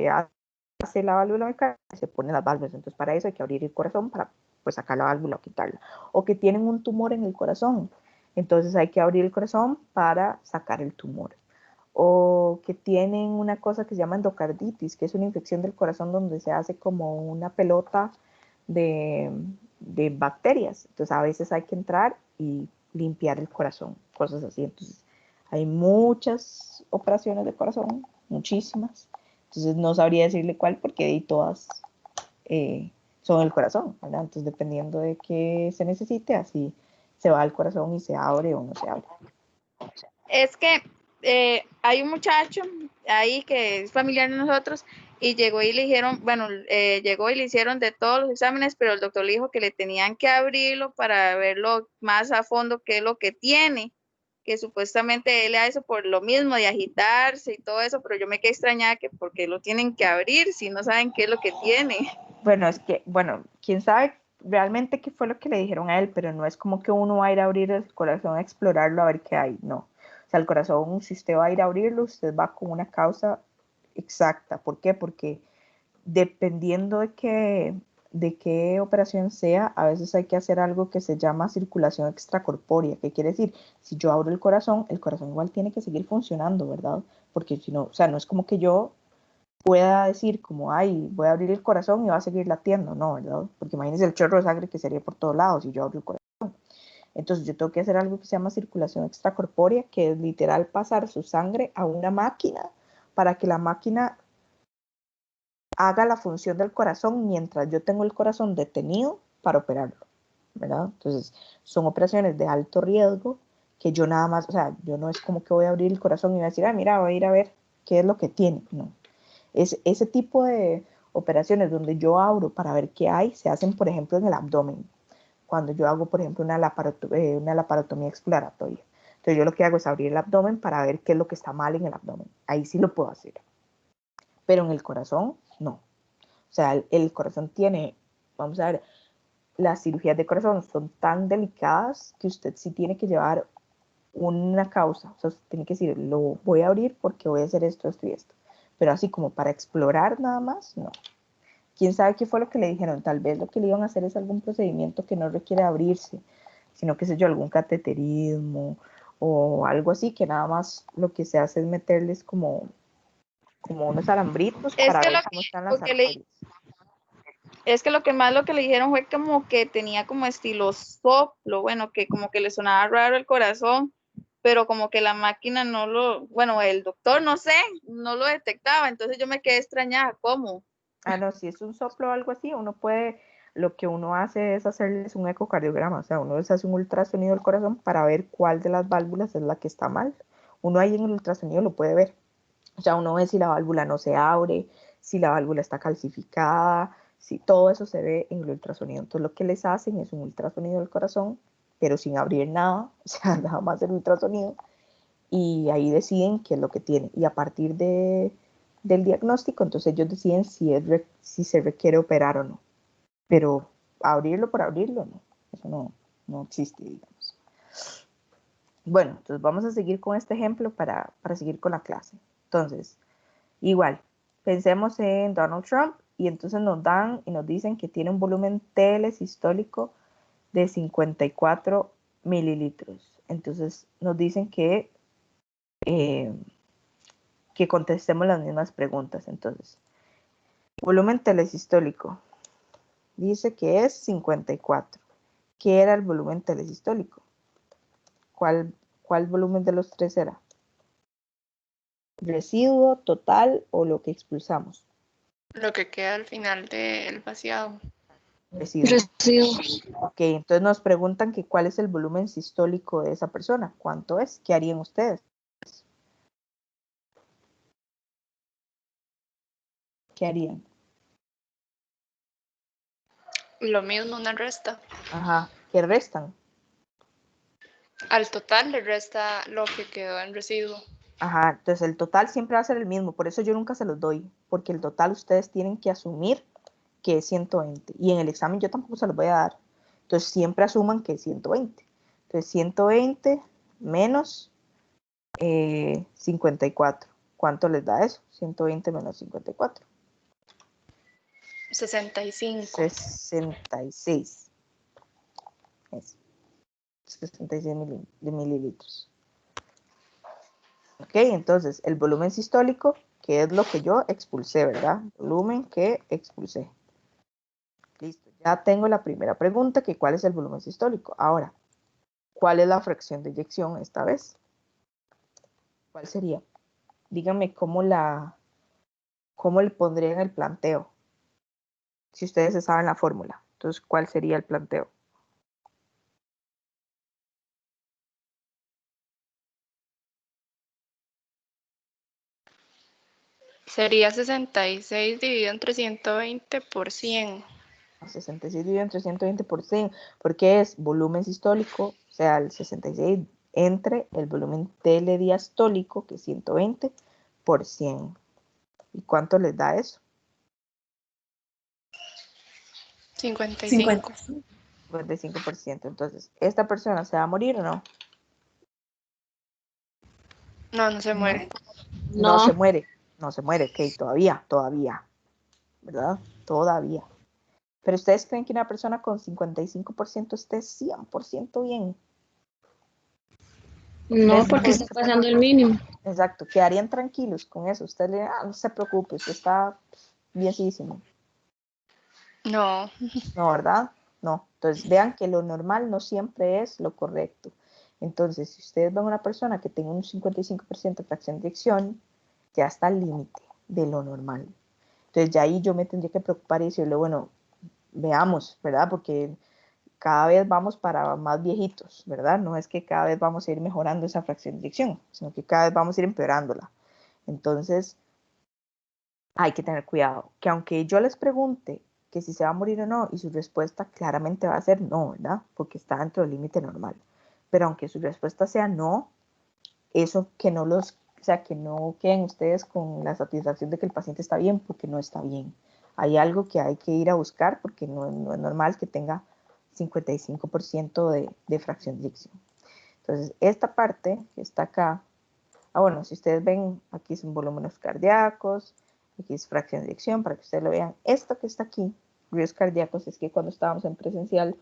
hace la válvula mecánica y se ponen las válvulas. Entonces, para eso hay que abrir el corazón para pues, sacar la válvula o quitarla. O que tienen un tumor en el corazón. Entonces, hay que abrir el corazón para sacar el tumor. O que tienen una cosa que se llama endocarditis, que es una infección del corazón donde se hace como una pelota de, de bacterias. Entonces, a veces hay que entrar y limpiar el corazón, cosas así. Entonces, hay muchas operaciones de corazón, muchísimas. Entonces, no sabría decirle cuál porque ahí todas son el corazón, ¿verdad? Entonces, dependiendo de qué se necesite, así se va al corazón y se abre o no se abre. Es que hay un muchacho ahí que es familiar de nosotros y llegó y le dijeron, bueno, llegó y le hicieron de todos los exámenes, pero el doctor le dijo que le tenían que abrirlo para verlo más a fondo qué es lo que tiene, que supuestamente él le da eso por lo mismo de agitarse y todo eso, pero yo me quedé extrañada que porque lo tienen que abrir si no saben qué es lo que tiene. Bueno, es que, bueno, quién sabe realmente qué fue lo que le dijeron a él, pero no es como que uno va a ir a abrir el corazón a explorarlo a ver qué hay, no. O sea, el corazón, si usted va a ir a abrirlo, usted va con una causa exacta. ¿Por qué? Porque dependiendo de qué operación sea, a veces hay que hacer algo que se llama circulación extracorpórea. ¿Qué quiere decir? Si yo abro el corazón igual tiene que seguir funcionando, ¿verdad? Porque si no, o sea, no es como que yo pueda decir como, ay, voy a abrir el corazón y va a seguir latiendo, no, ¿verdad? Porque imagínense el chorro de sangre que sería por todos lados si yo abro el corazón. Entonces yo tengo que hacer algo que se llama circulación extracorpórea, que es literal pasar su sangre a una máquina para que la máquina haga la función del corazón mientras yo tengo el corazón detenido para operarlo, ¿verdad? Entonces son operaciones de alto riesgo que yo nada más, o sea, yo no es como que voy a abrir el corazón y voy a decir, ah, mira, voy a ir a ver qué es lo que tiene, no. Ese tipo de operaciones donde yo abro para ver qué hay, se hacen, por ejemplo, en el abdomen. Cuando yo hago, por ejemplo, una laparotomía exploratoria. Entonces yo lo que hago es abrir el abdomen para ver qué es lo que está mal en el abdomen. Ahí sí lo puedo hacer. Pero en el corazón, no. O sea, el corazón tiene, vamos a ver, las cirugías de corazón son tan delicadas que usted sí tiene que llevar una causa. O sea, usted tiene que decir, lo voy a abrir porque voy a hacer esto, esto y esto. Pero así como para explorar nada más, no. ¿Quién sabe qué fue lo que le dijeron? Tal vez lo que le iban a hacer es algún procedimiento que no requiere abrirse, sino que sé yo, algún cateterismo o algo así, que nada más lo que se hace es meterles como unos alambritos Es para que ver lo cómo están que, las arterias. es que lo que más lo que le dijeron fue como que tenía como estilo soplo, bueno, que como que le sonaba raro el corazón, pero como que la máquina no lo, bueno, el doctor, no sé, no lo detectaba, entonces yo me quedé extrañada, ¿cómo? Ah, no, si es un soplo o algo así, uno puede, lo que uno hace es hacerles un ecocardiograma, o sea, uno les hace un ultrasonido del corazón para ver cuál de las válvulas es la que está mal. Uno ahí en el ultrasonido lo puede ver. O sea, uno ve si la válvula no se abre, si la válvula está calcificada, si todo eso se ve en el ultrasonido. Entonces lo que les hacen es un ultrasonido del corazón, pero sin abrir nada, o sea, nada más el ultrasonido, y ahí deciden qué es lo que tiene. Y a partir del diagnóstico, entonces ellos deciden si se requiere operar o no. Pero abrirlo por abrirlo, no. Eso no existe, digamos. Bueno, entonces vamos a seguir con este ejemplo para seguir con la clase. Entonces, igual, pensemos en Donald Trump y entonces nos dan y nos dicen que tiene un volumen telesistólico de 54 mililitros. Entonces nos dicen eh, que contestemos las mismas preguntas. Entonces, volumen telesistólico dice que es 54. ¿Qué era el volumen telesistólico? ¿Cuál volumen de los tres era? ¿Residuo, total o lo que expulsamos? Lo que queda al final del vaciado. Residuo. Residuo. Ok, entonces nos preguntan que cuál es el volumen sistólico de esa persona. ¿Cuánto es? ¿Qué harían ustedes? ¿Qué harían? Lo mismo, una resta. Ajá, ¿qué restan? Al total le resta lo que quedó en residuo. Ajá, entonces el total siempre va a ser el mismo, por eso yo nunca se los doy, porque el total ustedes tienen que asumir que es 120 y en el examen yo tampoco se los voy a dar. Entonces siempre asuman que es 120. Entonces 120 menos 54. ¿Cuánto les da eso? 120 menos 54. 65. 66. Es 66 mililitros. Ok, entonces el volumen sistólico, que es lo que yo expulsé, ¿verdad? Volumen que expulsé. Listo, ya tengo la primera pregunta, que cuál es el volumen sistólico. Ahora, ¿cuál es la fracción de eyección esta vez? ¿Cuál sería? Díganme cómo le pondrían el planteo. Si ustedes se saben la fórmula. Entonces, ¿cuál sería el planteo? Sería 66 dividido entre 120 por 100. 66 dividido entre 120 por 100, porque es volumen sistólico, o sea, el 66 entre el volumen telediastólico, que es 120 por 100. ¿Y cuánto les da eso? 55. 55%. Entonces, ¿esta persona se va a morir o no? No, no se muere. No se No, muere, no se muere, ok, todavía, ¿verdad? Todavía. Pero ¿ustedes creen que una persona con 55% esté 100% bien? no, ¿Ustedes porque está pasando el mínimo. Exacto, quedarían tranquilos con eso? Usted le no se preocupe, usted está bienísimo. No. No, ¿verdad? No. Entonces, vean que lo normal no siempre es lo correcto. Entonces, si ustedes ven a una persona que tenga un 55% de fracción de eyección, ya está al límite de lo normal. Entonces, ya ahí yo me tendría que preocupar y decirle, bueno, veamos, ¿verdad? Porque cada vez vamos para más viejitos, ¿verdad? No es que cada vez vamos a ir mejorando esa fracción de eyección, sino que cada vez vamos a ir empeorándola. Entonces, hay que tener cuidado, que aunque yo les pregunte que si se va a morir o no, y su respuesta claramente va a ser no, ¿verdad? Porque está dentro del límite normal. Pero aunque su respuesta sea no, eso que no los, o sea, que no queden ustedes con la satisfacción de que el paciente está bien, porque no está bien. Hay algo que hay que ir a buscar, porque no es normal que tenga 55% de fracción de eyección. Entonces, esta parte que está acá, bueno, si ustedes ven, aquí son volúmenes cardíacos, aquí es fracción de eyección, para que ustedes lo vean. Esto que está aquí, ruidos cardíacos, es que cuando estábamos en presencial,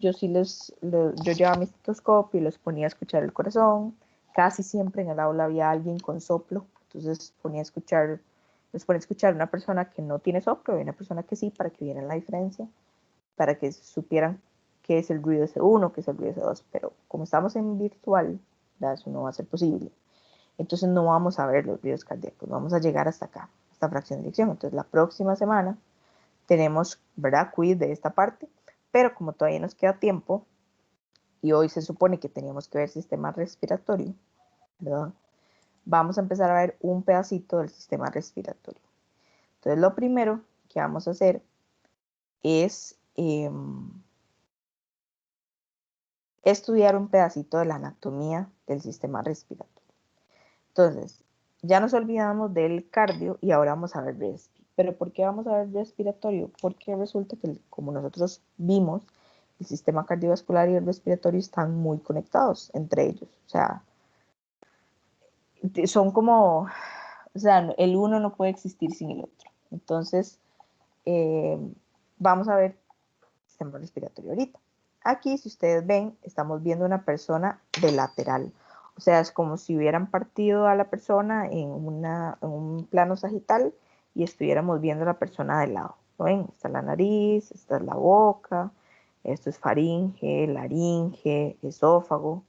yo yo llevaba mi estetoscopio y los ponía a escuchar el corazón. Casi siempre en el aula había alguien con soplo, entonces les ponía a escuchar una persona que no tiene soplo y una persona que sí, para que vieran la diferencia, para que supieran qué es el ruido C1, qué es el ruido C2, pero como estamos en virtual, eso no va a ser posible. Entonces no vamos a ver los ruidos cardíacos, vamos a llegar hasta acá, esta fracción de eyección. Entonces la próxima semana tenemos, ¿verdad?, quiz de esta parte, pero como todavía nos queda tiempo, y hoy se supone que teníamos que ver sistema respiratorio, ¿verdad? Vamos a empezar a ver un pedacito del sistema respiratorio. Entonces lo primero que vamos a hacer es estudiar un pedacito de la anatomía del sistema respiratorio. Entonces, ya nos olvidamos del cardio y ahora vamos a ver respi. ¿Pero por qué vamos a ver respiratorio? Porque resulta que, como nosotros vimos, el sistema cardiovascular y el respiratorio están muy conectados entre ellos. O sea, son como, o sea, el uno no puede existir sin el otro. Entonces, vamos a ver el sistema respiratorio ahorita. Aquí, si ustedes ven, estamos viendo una persona de lateral. O sea, es como si hubieran partido a la persona en un plano sagital y estuviéramos viendo a la persona de lado. ¿Lo ven? Está la nariz, esta es la boca, esto es faringe, laringe, esófago.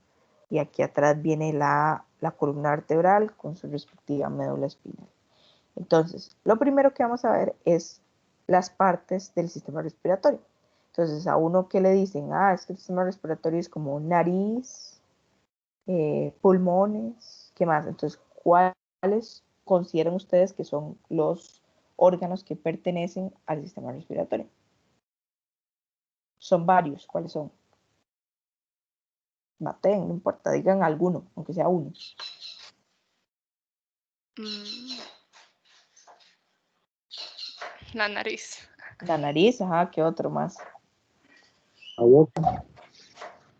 Y aquí atrás viene la columna vertebral con su respectiva médula espinal. Entonces, lo primero que vamos a ver es las partes del sistema respiratorio. Entonces, a uno que le dicen, es que el sistema respiratorio es como nariz, pulmones, ¿qué más? Entonces, ¿cuáles consideran ustedes que son los órganos que pertenecen al sistema respiratorio? Son varios, ¿cuáles son? Maten, no importa, digan alguno, aunque sea uno. La nariz. La nariz, ajá, ¿qué otro más? La boca.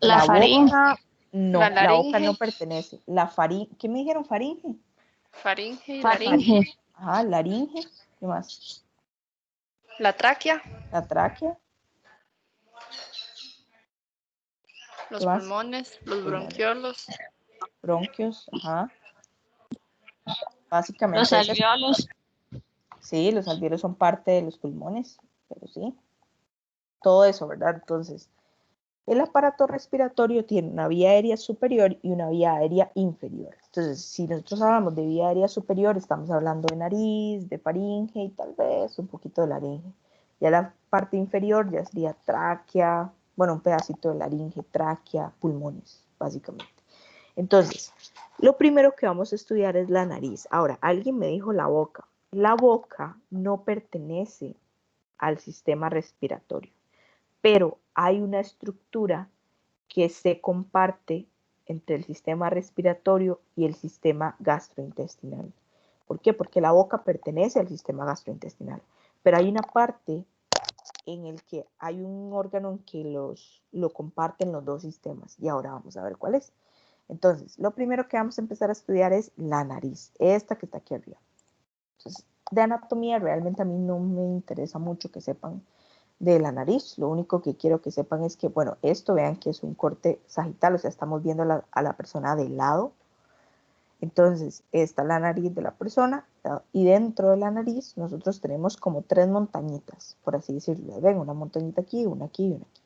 La faringe. Boca, no, La la boca laringe. no pertenece. La faringe, ¿qué me dijeron? Faringe. Faringe y laringe. Faringe. Ajá, laringe, ¿qué más? La tráquea. La tráquea, ¿qué Los más? pulmones. Los Pulmones, bronquiolos. bronquios, ajá. Los Básicamente es eso. alveolos. Sí, los alveolos son parte de los pulmones, pero sí. Todo eso, ¿verdad? Entonces, el aparato respiratorio tiene una vía aérea superior y una vía aérea inferior. Entonces, si nosotros hablamos de vía aérea superior, estamos hablando de nariz, de faringe y tal vez un poquito de laringe. Ya la parte inferior ya sería tráquea, bueno, un pedacito de laringe, tráquea, pulmones, básicamente. Entonces, lo primero que vamos a estudiar es la nariz. Ahora, alguien me dijo la boca. la boca no pertenece al sistema respiratorio, pero hay una estructura que se comparte entre el sistema respiratorio y el sistema gastrointestinal. ¿Por qué? Porque la boca pertenece al sistema gastrointestinal, pero hay una parte en el que hay un órgano en que lo comparten los dos sistemas, y ahora vamos a ver cuál es. Entonces, lo primero que vamos a empezar a estudiar es la nariz, esta que está aquí arriba. Entonces, de anatomía realmente a mí no me interesa mucho que sepan de la nariz, lo único que quiero que sepan es que, bueno, esto vean que es un corte sagital, o sea, estamos viendo a la persona de lado. Entonces, esta es la nariz de la persona, y dentro de la nariz nosotros tenemos como tres montañitas, por así decirlo. Ven, una montañita aquí, una aquí y una aquí.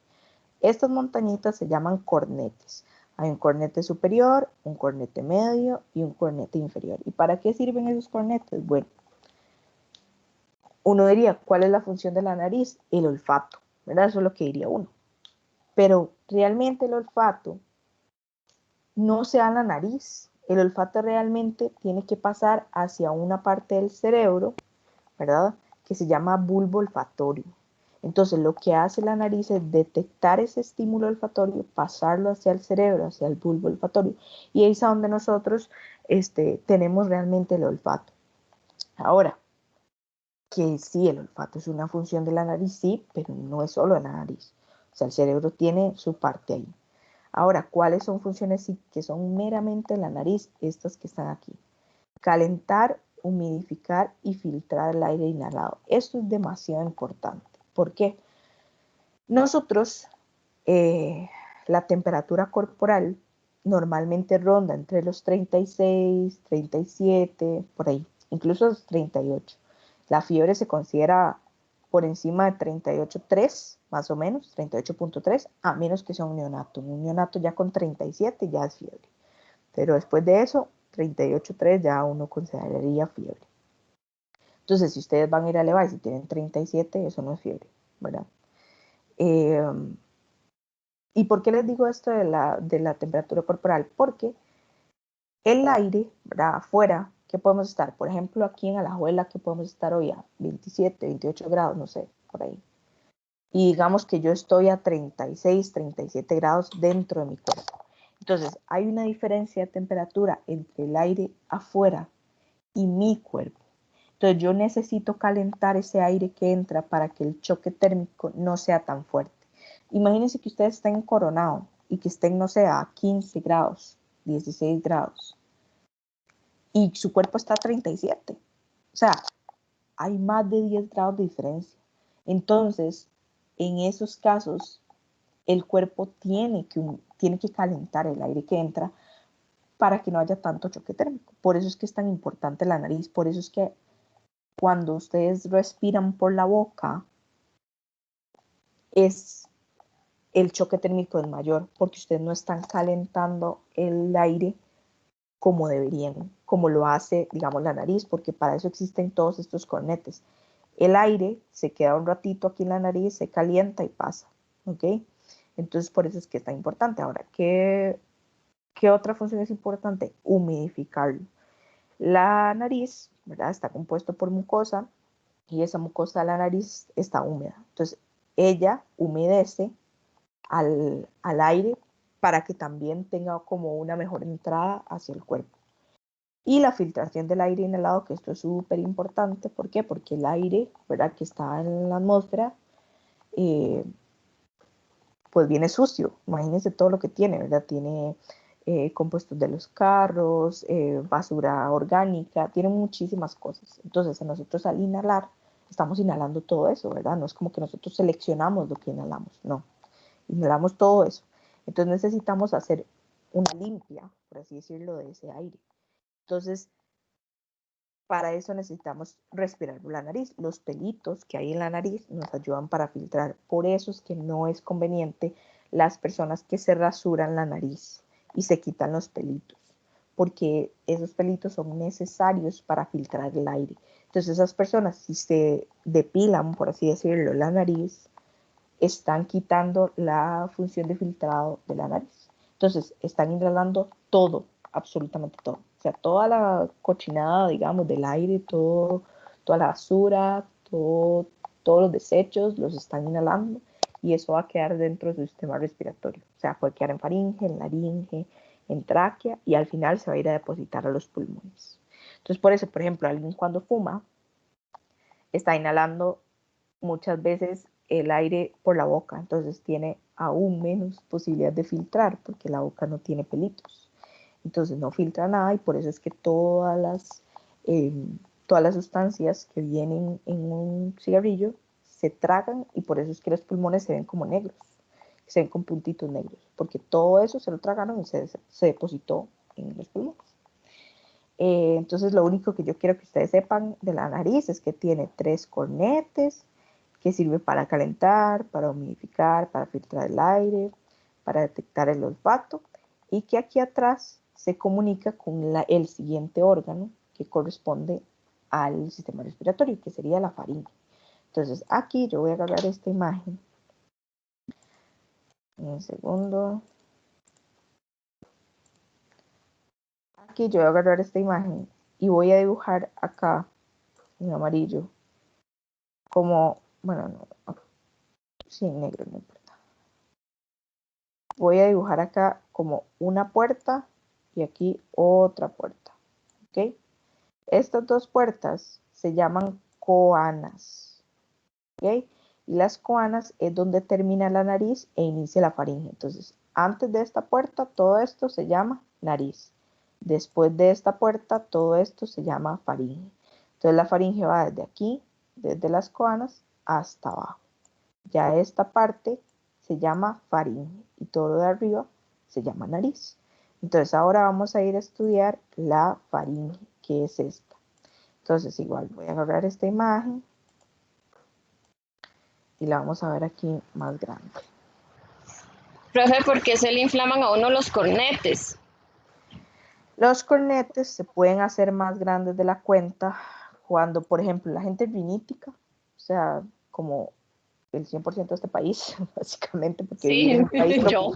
Estas montañitas se llaman cornetes. Hay un cornete superior, un cornete medio y un cornete inferior. ¿Y para qué sirven esos cornetes? Bueno, uno diría, ¿cuál es la función de la nariz? El olfato, ¿verdad? Eso es lo que diría uno. Pero realmente el olfato no se da en la nariz. El olfato realmente tiene que pasar hacia una parte del cerebro, ¿verdad? Que se llama bulbo olfatorio. Entonces, lo que hace la nariz es detectar ese estímulo olfatorio, pasarlo hacia el cerebro, hacia el bulbo olfatorio. Y ahí es donde nosotros tenemos realmente el olfato. Ahora, que sí, el olfato es una función de la nariz, sí, pero no es solo de la nariz. O sea, el cerebro tiene su parte ahí. Ahora, ¿cuáles son funciones que son meramente en la nariz? Estas que están aquí. Calentar, humidificar y filtrar el aire inhalado. Esto es demasiado importante. ¿Por qué? Nosotros, la temperatura corporal normalmente ronda entre los 36, 37, por ahí, incluso los 38. La fiebre se considera por encima de 38,3, más o menos, 38,3, a menos que sea un neonato. Un neonato ya con 37 ya es fiebre. Pero después de eso, 38,3 ya uno consideraría fiebre. Entonces, si ustedes van a ir a elevar y si tienen 37, eso no es fiebre, ¿verdad? ¿Y por qué les digo esto de la temperatura corporal? Porque el aire, ¿verdad? Afuera, ¿qué podemos estar? Por ejemplo, aquí en Alajuela, ¿qué podemos estar hoy a 27, 28 grados? No sé, por ahí. Y digamos que yo estoy a 36, 37 grados dentro de mi cuerpo. Entonces, hay una diferencia de temperatura entre el aire afuera y mi cuerpo. Entonces, yo necesito calentar ese aire que entra para que el choque térmico no sea tan fuerte. Imagínense que ustedes estén en Coronado y que estén, no sé, a 15 grados, 16 grados, y su cuerpo está a 37. O sea, hay más de 10 grados de diferencia. Entonces, en esos casos, el cuerpo tiene que calentar el aire que entra para que no haya tanto choque térmico. Por eso es que es tan importante la nariz, por eso es que cuando ustedes respiran por la boca, el choque térmico es mayor, porque ustedes no están calentando el aire como deberían, como lo hace, digamos, la nariz, porque para eso existen todos estos cornetes. El aire se queda un ratito aquí en la nariz, se calienta y pasa, ¿ok? Entonces, por eso es que está importante. Ahora, ¿qué otra función es importante? Humidificarlo. La nariz, ¿verdad? Está compuesto por mucosa y esa mucosa de la nariz está húmeda. Entonces, ella humedece al aire para que también tenga como una mejor entrada hacia el cuerpo. Y la filtración del aire inhalado, que esto es súper importante. ¿Por qué? Porque el aire, ¿verdad?, que está en la atmósfera, pues viene sucio. Imagínense todo lo que tiene, ¿verdad? Tiene compuestos de los carros, basura orgánica, tiene muchísimas cosas. Entonces, a nosotros al inhalar, estamos inhalando todo eso, ¿verdad? No es como que nosotros seleccionamos lo que inhalamos, no. Inhalamos todo eso. Entonces necesitamos hacer una limpia, por así decirlo, de ese aire. Entonces, para eso necesitamos respirar por la nariz. Los pelitos que hay en la nariz nos ayudan para filtrar. Por eso es que no es conveniente las personas que se rasuran la nariz y se quitan los pelitos, porque esos pelitos son necesarios para filtrar el aire. Entonces, esas personas, si se depilan, por así decirlo, la nariz, están quitando la función de filtrado de la nariz. Entonces, están inhalando todo, absolutamente todo. O sea, toda la cochinada, digamos, del aire, todo toda la basura, todos los desechos los están inhalando y eso va a quedar dentro de su sistema respiratorio. O sea, puede quedar en faringe, en laringe, en tráquea y al final se va a ir a depositar a los pulmones. Entonces, por eso, por ejemplo, alguien cuando fuma está inhalando muchas veces el aire por la boca, entonces tiene aún menos posibilidad de filtrar porque la boca no tiene pelitos. Entonces no filtra nada y por eso es que todas las sustancias que vienen en un cigarrillo se tragan y por eso es que los pulmones se ven como negros, se ven con puntitos negros, porque todo eso se lo tragaron y se depositó en los pulmones. Entonces lo único que yo quiero que ustedes sepan de la nariz es que tiene 3 cornetes que sirve para calentar, para humidificar, para filtrar el aire, para detectar el olfato y que aquí atrás se comunica con el siguiente órgano que corresponde al sistema respiratorio, que sería la faringe. Entonces aquí yo voy a agarrar esta imagen. Un segundo. Aquí yo voy a agarrar esta imagen y voy a dibujar acá en amarillo como, bueno, no, sí, en negro, no importa. Voy a dibujar acá como una puerta y aquí otra puerta, ¿ok? Estas 2 puertas se llaman coanas, ¿ok? Y las coanas es donde termina la nariz e inicia la faringe. Entonces, antes de esta puerta, todo esto se llama nariz. Después de esta puerta, todo esto se llama faringe. Entonces, la faringe va desde aquí, desde las coanas, hasta abajo. Ya esta parte se llama faringe y todo lo de arriba se llama nariz. Entonces, ahora vamos a ir a estudiar la faringe, que es esta. Entonces, igual voy a agarrar esta imagen y la vamos a ver aquí más grande. Profe, ¿por qué se le inflaman a uno los cornetes? Los cornetes se pueden hacer más grandes de la cuenta cuando, por ejemplo, la gente rinítica, o sea, como el 100% de este país, básicamente, porque Sí, yo.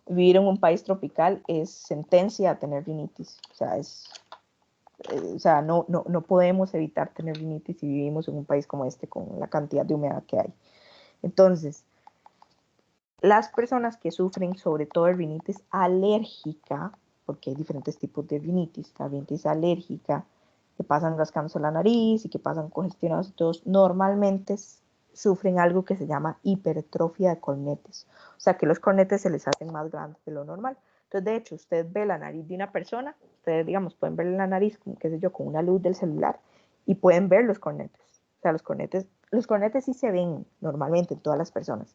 Vivir en un país tropical es sentencia a tener rinitis. O sea, no podemos evitar tener rinitis si vivimos en un país como este, con la cantidad de humedad que hay. Entonces, las personas que sufren sobre todo de rinitis alérgica, porque hay diferentes tipos de rinitis, la rinitis alérgica, que pasan rascándose la nariz y que pasan congestionados y todos, normalmente sufren algo que se llama hipertrofia de cornetes. O sea, que los cornetes se les hacen más grandes de lo normal. Entonces, de hecho, usted ve la nariz de una persona, ustedes, digamos, pueden ver la nariz, qué sé yo, con una luz del celular y pueden ver los cornetes. O sea, los cornetes sí se ven normalmente en todas las personas,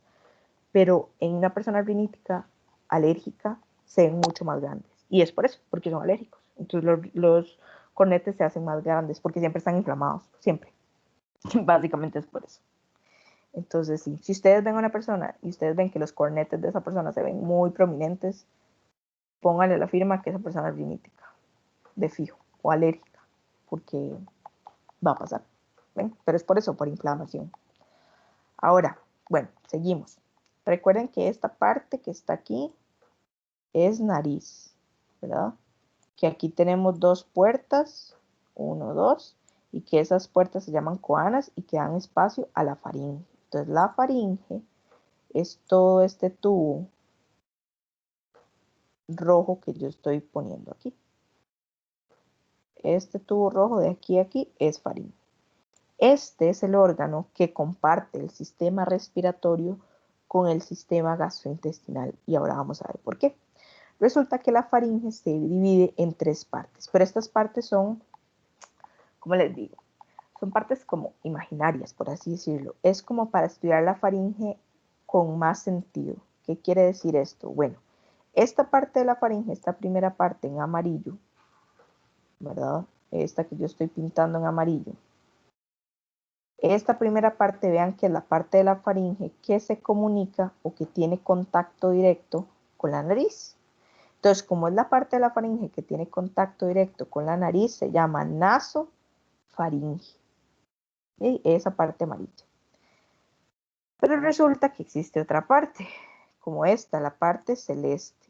pero en una persona rinítica alérgica se ven mucho más grandes. Y es por eso, porque son alérgicos. Entonces los cornetes se hacen más grandes porque siempre están inflamados, siempre. Básicamente es por eso. Entonces, sí, si ustedes ven a una persona y ustedes ven que los cornetes de esa persona se ven muy prominentes, pónganle la firma que esa persona es rinítica, de fijo, o alérgica, porque va a pasar. ¿Ven? Pero es por eso, por inflamación. Ahora, bueno, seguimos. Recuerden que esta parte que está aquí es nariz, ¿verdad? Que aquí tenemos 2 puertas, 1, 2, y que esas puertas se llaman coanas y que dan espacio a la faringe. Entonces la faringe es todo este tubo rojo que yo estoy poniendo aquí. Este tubo rojo de aquí a aquí es faringe. Este es el órgano que comparte el sistema respiratorio con el sistema gastrointestinal y ahora vamos a ver por qué. Resulta que la faringe se divide en 3 partes, pero estas partes son, ¿cómo les digo? Son partes como imaginarias, por así decirlo. Es como para estudiar la faringe con más sentido. ¿Qué quiere decir esto? Bueno, esta parte de la faringe, esta primera parte en amarillo, ¿verdad? Esta que yo estoy pintando en amarillo. Esta primera parte, vean que es la parte de la faringe que se comunica o que tiene contacto directo con la nariz. Entonces, como es la parte de la faringe que tiene contacto directo con la nariz, se llama nasofaringe. ¿Sí? Esa parte amarilla. Pero resulta que existe otra parte, como esta, la parte celeste.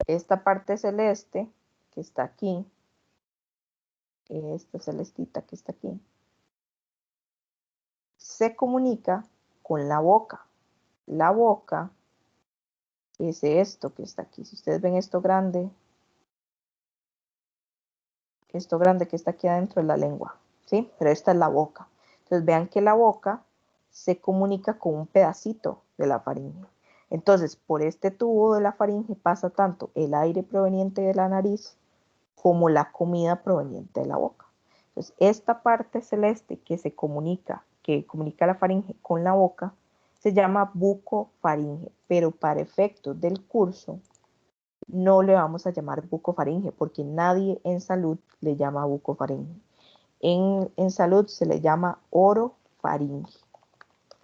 Esta parte celeste, que está aquí, esta celestita que está aquí, se comunica con la boca. La boca es esto que está aquí. Si ustedes ven esto grande que está aquí adentro es la lengua, ¿sí? Pero esta es la boca. Entonces vean que la boca se comunica con un pedacito de la faringe. Entonces, por este tubo de la faringe pasa tanto el aire proveniente de la nariz como la comida proveniente de la boca. Entonces, esta parte celeste que comunica la faringe con la boca, se llama bucofaringe, pero para efectos del curso no le vamos a llamar bucofaringe porque nadie en salud le llama bucofaringe. En salud se le llama orofaringe.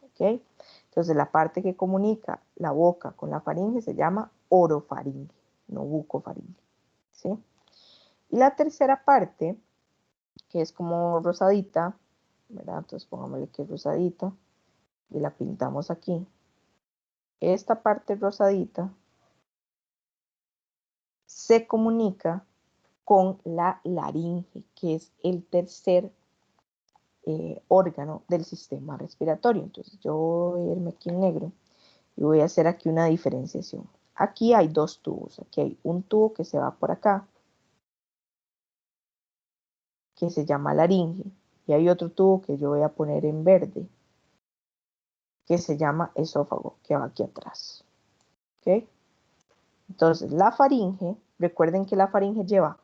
¿Ok? Entonces la parte que comunica la boca con la faringe se llama orofaringe, no bucofaringe. ¿Sí? Y la tercera parte, que es como rosadita, ¿verdad? Entonces pongámosle que es rosadita y la pintamos aquí. Esta parte rosadita se comunica con la laringe, que es el tercer órgano del sistema respiratorio. Entonces yo voy a irme aquí en negro y voy a hacer aquí una diferenciación. Aquí hay dos tubos. Aquí hay un tubo que se va por acá, que se llama laringe, y hay otro tubo que yo voy a poner en verde, que se llama esófago, que va aquí atrás. ¿Ok? Entonces la faringe, recuerden que la faringe lleva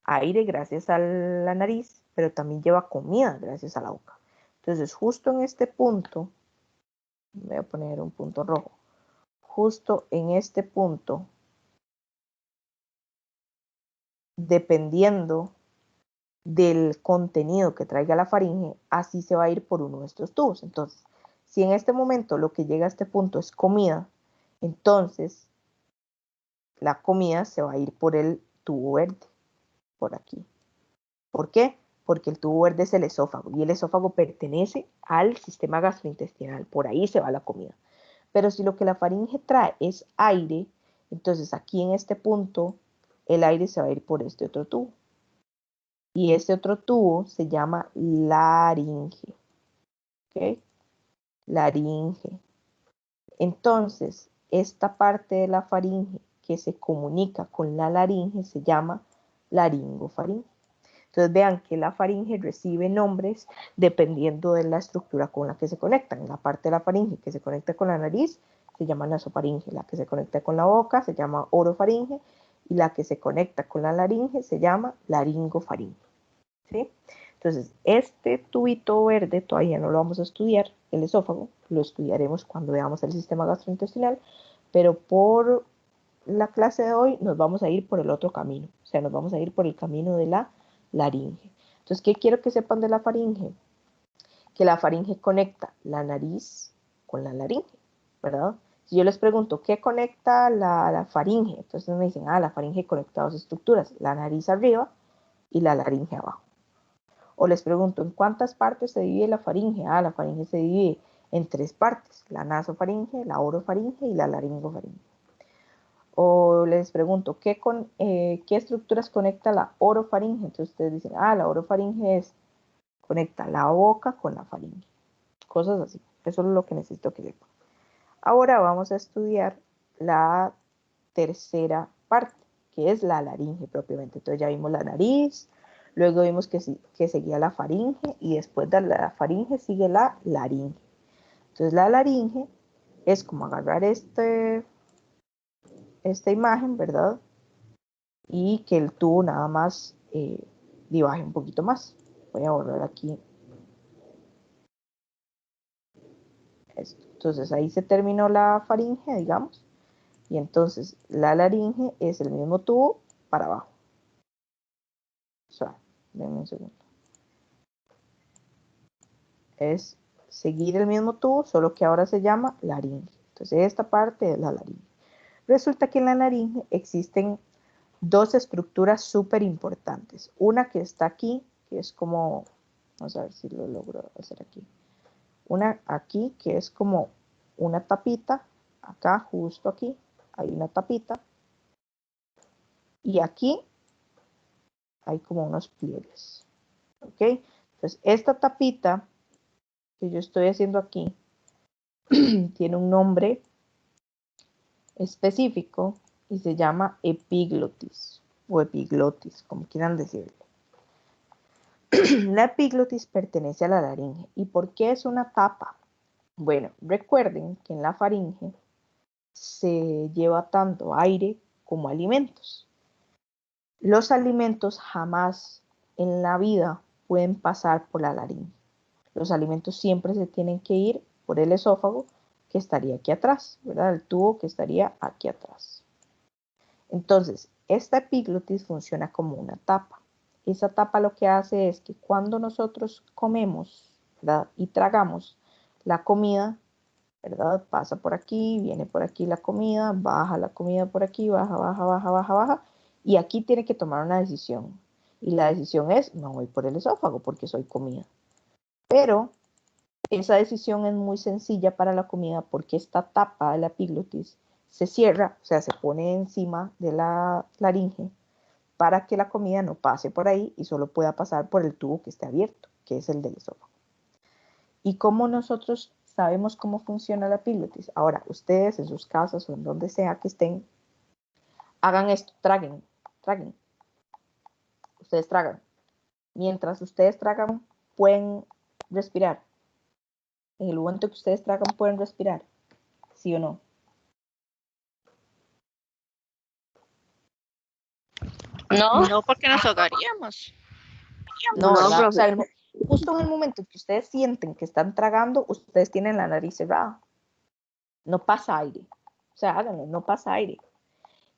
aire gracias a la nariz, pero también lleva comida gracias a la boca. Entonces, justo en este punto, voy a poner un punto rojo, justo en este punto, dependiendo del contenido que traiga la faringe, así se va a ir por uno de estos tubos. Entonces, si en este momento lo que llega a este punto es comida, entonces la comida se va a ir por el tubo verde, por aquí. ¿Por qué? Porque el tubo verde es el esófago y el esófago pertenece al sistema gastrointestinal, por ahí se va la comida. Pero si lo que la faringe trae es aire, entonces aquí en este punto el aire se va a ir por este otro tubo. Y este otro tubo se llama laringe. ¿Ok? Laringe. Entonces, esta parte de la faringe que se comunica con la laringe se llama laringofaringe. Entonces vean que la faringe recibe nombres dependiendo de la estructura con la que se conectan. La parte de la faringe que se conecta con la nariz se llama nasofaringe, la que se conecta con la boca se llama orofaringe y la que se conecta con la laringe se llama laringofaringe. ¿Sí? Entonces, este tubito verde todavía no lo vamos a estudiar, el esófago, lo estudiaremos cuando veamos el sistema gastrointestinal, pero por la clase de hoy nos vamos a ir por el otro camino, o sea, nos vamos a ir por el camino de la laringe. Entonces, ¿qué quiero que sepan de la faringe? Que la faringe conecta la nariz con la laringe, ¿verdad? Si yo les pregunto, ¿qué conecta la faringe? Entonces me dicen, la faringe conecta dos estructuras, la nariz arriba y la laringe abajo. O les pregunto, ¿en cuántas partes se divide la faringe? La faringe se divide en tres partes, la nasofaringe, la orofaringe y la laringofaringe. O les pregunto, ¿qué estructuras conecta la orofaringe? Entonces ustedes dicen, la orofaringe conecta la boca con la faringe. Cosas así. Eso es lo que necesito que sepan. Ahora vamos a estudiar la tercera parte, que es la laringe propiamente. Entonces ya vimos la nariz, luego vimos que seguía la faringe y después de la faringe sigue la laringe. Entonces la laringe es como agarrar esta imagen, ¿verdad? Y que el tubo nada más divaje un poquito más. Voy a borrar aquí esto. Entonces ahí se terminó la faringe, digamos. Y entonces la laringe es el mismo tubo para abajo. O sea, denme un segundo. Es seguir el mismo tubo, solo que ahora se llama laringe. Entonces esta parte es la laringe. Resulta que en la laringe existen dos estructuras súper importantes. Una que está aquí, que es como, vamos a ver si lo logro hacer aquí. Una aquí, que es como una tapita. Acá, justo aquí, hay una tapita. Y aquí hay como unos pliegues. ¿Ok? Entonces, esta tapita que yo estoy haciendo aquí tiene un nombre específico y se llama epiglotis o epiglotis, como quieran decirlo. La epiglotis pertenece a la laringe. ¿Y por qué es una tapa? Bueno, recuerden que en la faringe se lleva tanto aire como alimentos. Los alimentos jamás en la vida pueden pasar por la laringe. Los alimentos siempre se tienen que ir por el esófago, que estaría aquí atrás, ¿verdad? El tubo que estaría aquí atrás. Entonces, esta epiglotis funciona como una tapa. Esa tapa lo que hace es que cuando nosotros comemos, ¿verdad? Y tragamos la comida, ¿verdad? Pasa por aquí, viene por aquí la comida, baja la comida por aquí, baja, baja, baja, baja, baja. Y aquí tiene que tomar una decisión. Y la decisión es, no voy por el esófago porque soy comida. Pero esa decisión es muy sencilla para la comida porque esta tapa de la epiglotis se cierra, o sea, se pone encima de la laringe para que la comida no pase por ahí y solo pueda pasar por el tubo que esté abierto, que es el del esófago. ¿Y cómo nosotros sabemos cómo funciona la epiglotis? Ahora, ustedes en sus casas o en donde sea que estén, hagan esto, traguen. Ustedes tragan. Mientras ustedes tragan, pueden respirar. En el momento que ustedes tragan, pueden respirar. ¿Sí o no? ¿No? No, porque nos ahogaríamos. No, No, ¿verdad? O sea, profe. justo en el momento que ustedes sienten que están tragando, ustedes tienen la nariz cerrada. No pasa aire. O sea, háganlo, no pasa aire.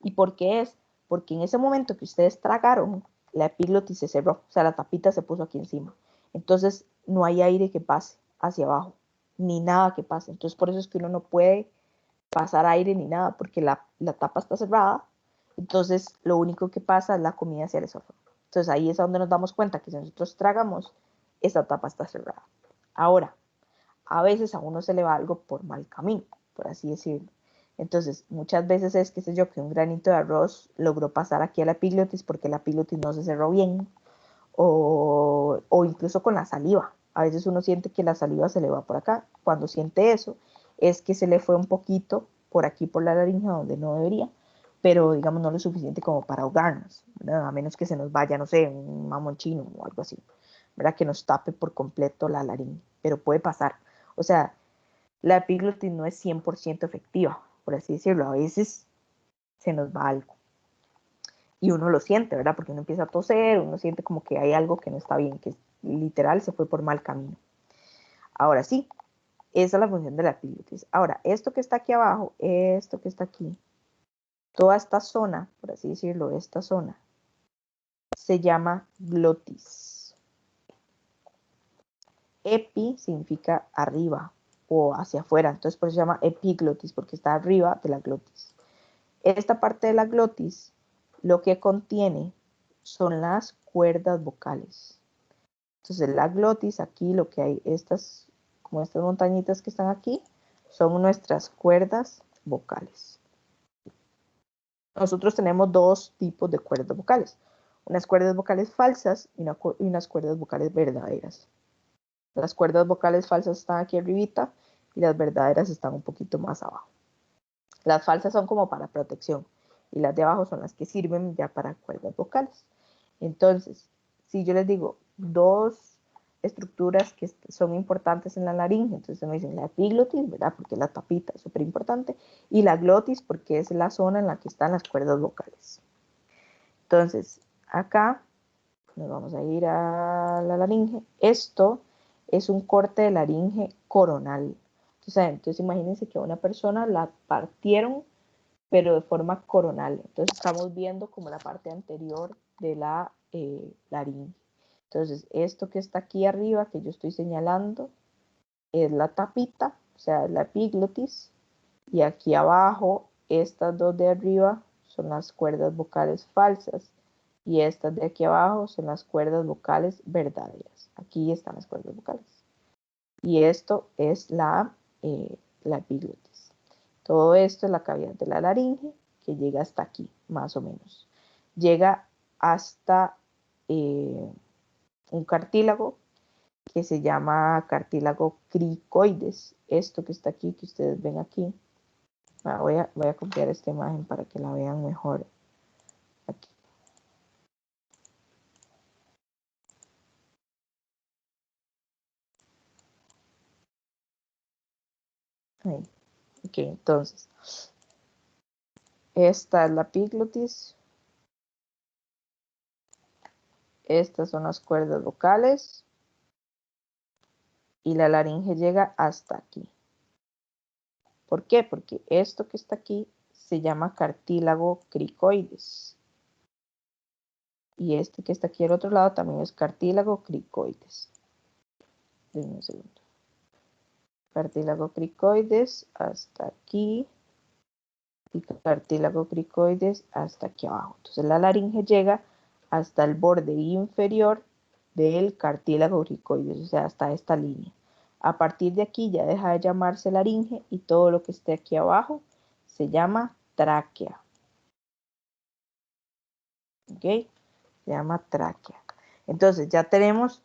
¿Y por qué es? Porque en ese momento que ustedes tragaron, la epiglotis se cerró. O sea, la tapita se puso aquí encima. Entonces, no hay aire que pase hacia abajo, ni nada que pase. Entonces, por eso es que uno no puede pasar aire ni nada, porque la tapa está cerrada. Entonces, lo único que pasa es la comida hacia el esófago. Entonces, ahí es donde nos damos cuenta que si nosotros tragamos, esta tapa está cerrada. Ahora, a veces a uno se le va algo por mal camino, por así decirlo. Entonces, muchas veces es, qué sé yo, que un granito de arroz logró pasar aquí a la epiglotis porque la epiglotis no se cerró bien, o incluso con la saliva. A veces uno siente que la saliva se le va por acá. Cuando siente eso, es que se le fue un poquito por aquí, por la laringe, donde no debería, pero digamos no lo suficiente como para ahogarnos, ¿verdad? A menos que se nos vaya, no sé, un mamón chino o algo así, ¿verdad? Que nos tape por completo la laringe, pero puede pasar. O sea, la epiglotis no es 100% efectiva, por así decirlo. A veces se nos va algo. Y uno lo siente, ¿verdad? Porque uno empieza a toser, uno siente como que hay algo que no está bien, que literal se fue por mal camino. Ahora sí, esa es la función de la epiglotis. Ahora, esto que está aquí abajo, esto que está aquí, toda esta zona, por así decirlo, esta zona, se llama glotis. Epi significa arriba o hacia afuera, entonces por eso se llama epiglotis, porque está arriba de la glotis. Esta parte de la glotis lo que contiene son las cuerdas vocales. Entonces la glotis, aquí lo que hay, como estas montañitas que están aquí, son nuestras cuerdas vocales. Nosotros tenemos dos tipos de cuerdas vocales. Unas cuerdas vocales falsas y unas cuerdas vocales verdaderas. Las cuerdas vocales falsas están aquí arribita y las verdaderas están un poquito más abajo. Las falsas son como para protección y las de abajo son las que sirven ya para cuerdas vocales. Entonces, si yo les digo dos estructuras que son importantes en la laringe, entonces me dicen la epiglotis, ¿verdad? Porque la tapita es súper importante, y la glotis porque es la zona en la que están las cuerdas vocales. Entonces, acá nos vamos a ir a la laringe. Esto es un corte de laringe coronal. Entonces imagínense que a una persona la partieron, pero de forma coronal. Entonces estamos viendo como la parte anterior de la laringe. Entonces esto que está aquí arriba, que yo estoy señalando, es la tapita, o sea, la epiglotis. Y aquí abajo, estas dos de arriba son las cuerdas vocales falsas. Y estas de aquí abajo son las cuerdas vocales verdaderas. Aquí están las cuerdas vocales. Y esto es la epiglotis. Todo esto es la cavidad de la laringe, que llega hasta aquí, más o menos. Llega hasta un cartílago que se llama cartílago cricoides. Esto que está aquí, que ustedes ven aquí. Voy a copiar esta imagen para que la vean mejor. Aquí. Ahí. Ok, entonces. Esta es la epiglotis. Estas son las cuerdas vocales. Y la laringe llega hasta aquí. ¿Por qué? Porque esto que está aquí se llama cartílago cricoides. Y este que está aquí al otro lado también es cartílago cricoides. Denme un segundo. Cartílago cricoides hasta aquí. Y cartílago cricoides hasta aquí abajo. Entonces la laringe llega hasta el borde inferior del cartílago cricoides, o sea, hasta esta línea. A partir de aquí ya deja de llamarse laringe y todo lo que esté aquí abajo se llama tráquea. ¿Ok? Se llama tráquea. Entonces ya tenemos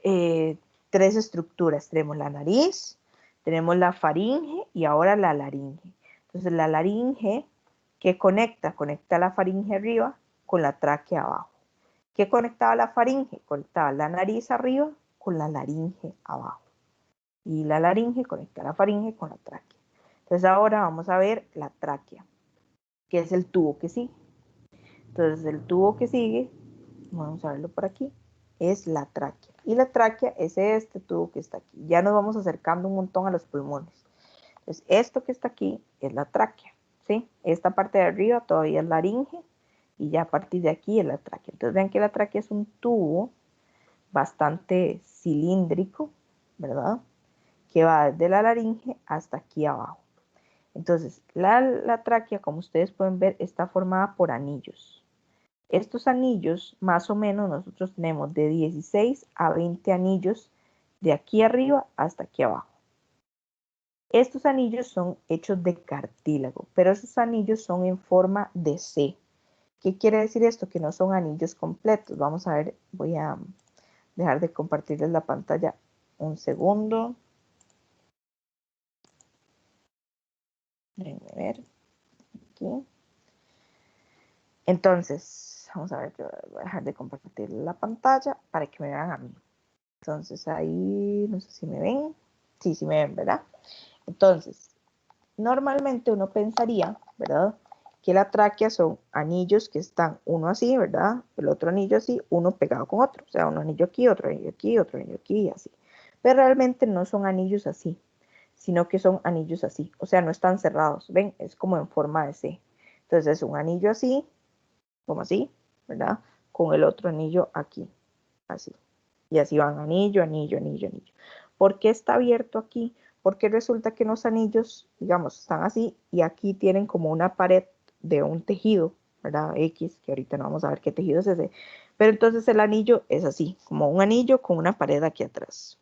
tres estructuras. Tenemos la nariz, tenemos la faringe y ahora la laringe. Entonces la laringe, ¿qué conecta? Conecta la faringe arriba con la tráquea abajo. ¿Qué conectaba la faringe? Conectaba la nariz arriba con la laringe abajo. Y la laringe conecta la faringe con la tráquea. Entonces ahora vamos a ver la tráquea, que es el tubo que sigue. Entonces el tubo que sigue, vamos a verlo por aquí, es la tráquea. Y la tráquea es este tubo que está aquí. Ya nos vamos acercando un montón a los pulmones. Entonces esto que está aquí es la tráquea, ¿sí? Esta parte de arriba todavía es laringe y ya a partir de aquí es la tráquea. Entonces vean que la tráquea es un tubo bastante cilíndrico, ¿verdad? Que va desde la laringe hasta aquí abajo. Entonces, la tráquea, como ustedes pueden ver, está formada por anillos. Estos anillos, más o menos, nosotros tenemos de 16 a 20 anillos de aquí arriba hasta aquí abajo. Estos anillos son hechos de cartílago, pero esos anillos son en forma de C. ¿Qué quiere decir esto? Que no son anillos completos. Vamos a ver, voy a dejar de compartirles la pantalla un segundo. Déjenme ver aquí. Entonces, vamos a ver, yo voy a dejar de compartir la pantalla para que me vean a mí. Entonces ahí, no sé si me ven. Sí, sí me ven, ¿verdad? Entonces, normalmente uno pensaría, ¿verdad? Que la tráquea son anillos que están uno así, ¿verdad? El otro anillo así, uno pegado con otro. O sea, un anillo aquí, otro anillo aquí, otro anillo aquí y así. Pero realmente no son anillos así, sino que son anillos así. O sea, no están cerrados, ¿ven? Es como en forma de C. Entonces es un anillo así, como así, ¿verdad? Con el otro anillo aquí, así. Y así van anillo, anillo, anillo, anillo. ¿Por qué está abierto aquí? Porque resulta que los anillos, digamos, están así y aquí tienen como una pared de un tejido, ¿verdad? X, que ahorita no vamos a ver qué tejido es ese. Pero entonces el anillo es así, como un anillo con una pared aquí atrás.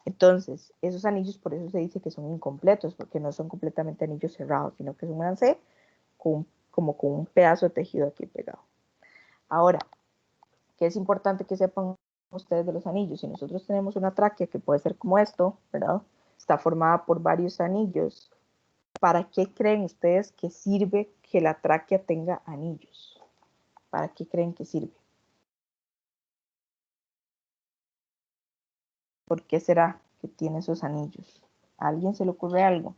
Entonces, esos anillos por eso se dice que son incompletos, porque no son completamente anillos cerrados, sino que son una C como con un pedazo de tejido aquí pegado. Ahora, ¿qué es importante que sepan ustedes de los anillos? Si nosotros tenemos una tráquea que puede ser como esto, ¿verdad? Está formada por varios anillos. ¿Para qué creen ustedes que sirve que la tráquea tenga anillos? ¿Para qué creen que sirve? ¿Por qué será que tiene esos anillos? ¿A alguien se le ocurre algo?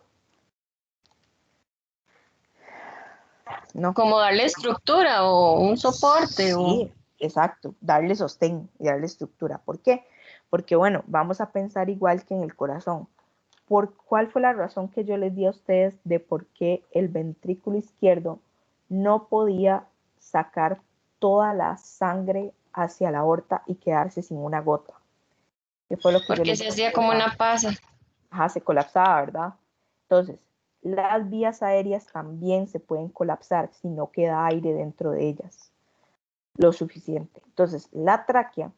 No. Como darle estructura o un soporte. Sí, exacto, darle sostén y darle estructura. ¿Por qué? Porque, bueno, vamos a pensar igual que en el corazón. ¿Cuál fue la razón que yo les di a ustedes de por qué el ventrículo izquierdo no podía sacar toda la sangre hacia la aorta y quedarse sin una gota? ¿Qué fue lo que yo Porque les se dije? hacía como una pasa. Ajá, se colapsaba, ¿verdad? Entonces, las vías aéreas también se pueden colapsar si no queda aire dentro de ellas lo suficiente. Entonces, la tráquea,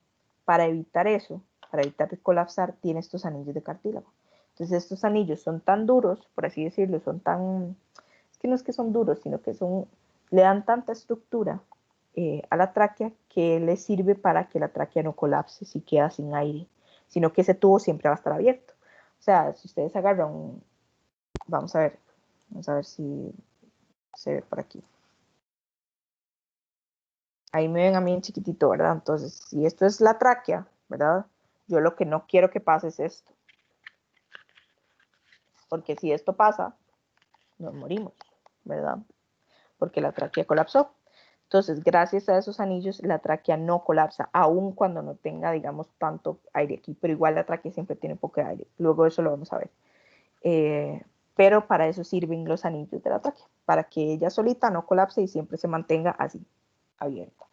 para evitar eso, para evitar colapsar, tiene estos anillos de cartílago. Entonces, estos anillos son tan duros, por así decirlo, son tan, es que no es que son duros, sino que son, le dan tanta estructura a la tráquea que le sirve para que la tráquea no colapse si queda sin aire, sino que ese tubo siempre va a estar abierto. O sea, si ustedes agarran, vamos a ver si se ve por aquí. Ahí me ven a mí en chiquitito, ¿verdad? Entonces, si esto es la tráquea, ¿verdad? Yo lo que no quiero que pase es esto. Porque si esto pasa, nos morimos, ¿verdad? Porque la tráquea colapsó. Entonces, gracias a esos anillos, la tráquea no colapsa, aun cuando no tenga, digamos, tanto aire aquí. Pero igual la tráquea siempre tiene poco aire. Luego eso lo vamos a ver. Pero para eso sirven los anillos de la tráquea, para que ella solita no colapse y siempre se mantenga así, abierta.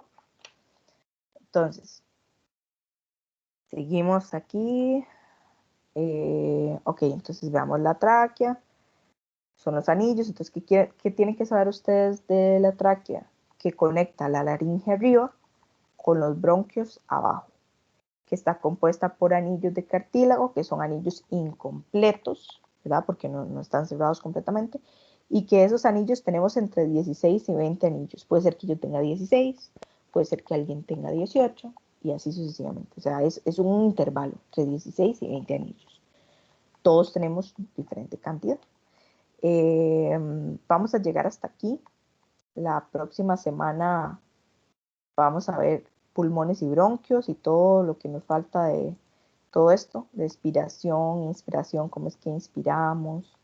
Entonces, seguimos aquí. Ok, entonces veamos la tráquea. Son los anillos. Entonces, ¿qué tienen que saber ustedes de la tráquea? Que conecta la laringe arriba con los bronquios abajo, que está compuesta por anillos de cartílago, que son anillos incompletos, ¿verdad? Porque no están cerrados completamente, y que esos anillos tenemos entre 16 y 20 anillos. Puede ser que yo tenga 16, puede ser que alguien tenga 18, y así sucesivamente. O sea, es un intervalo entre 16 y 20 anillos. Todos tenemos diferente cantidad. Vamos a llegar hasta aquí. La próxima semana vamos a ver pulmones y bronquios y todo lo que nos falta de todo esto, de expiración, inspiración, cómo es que inspiramos.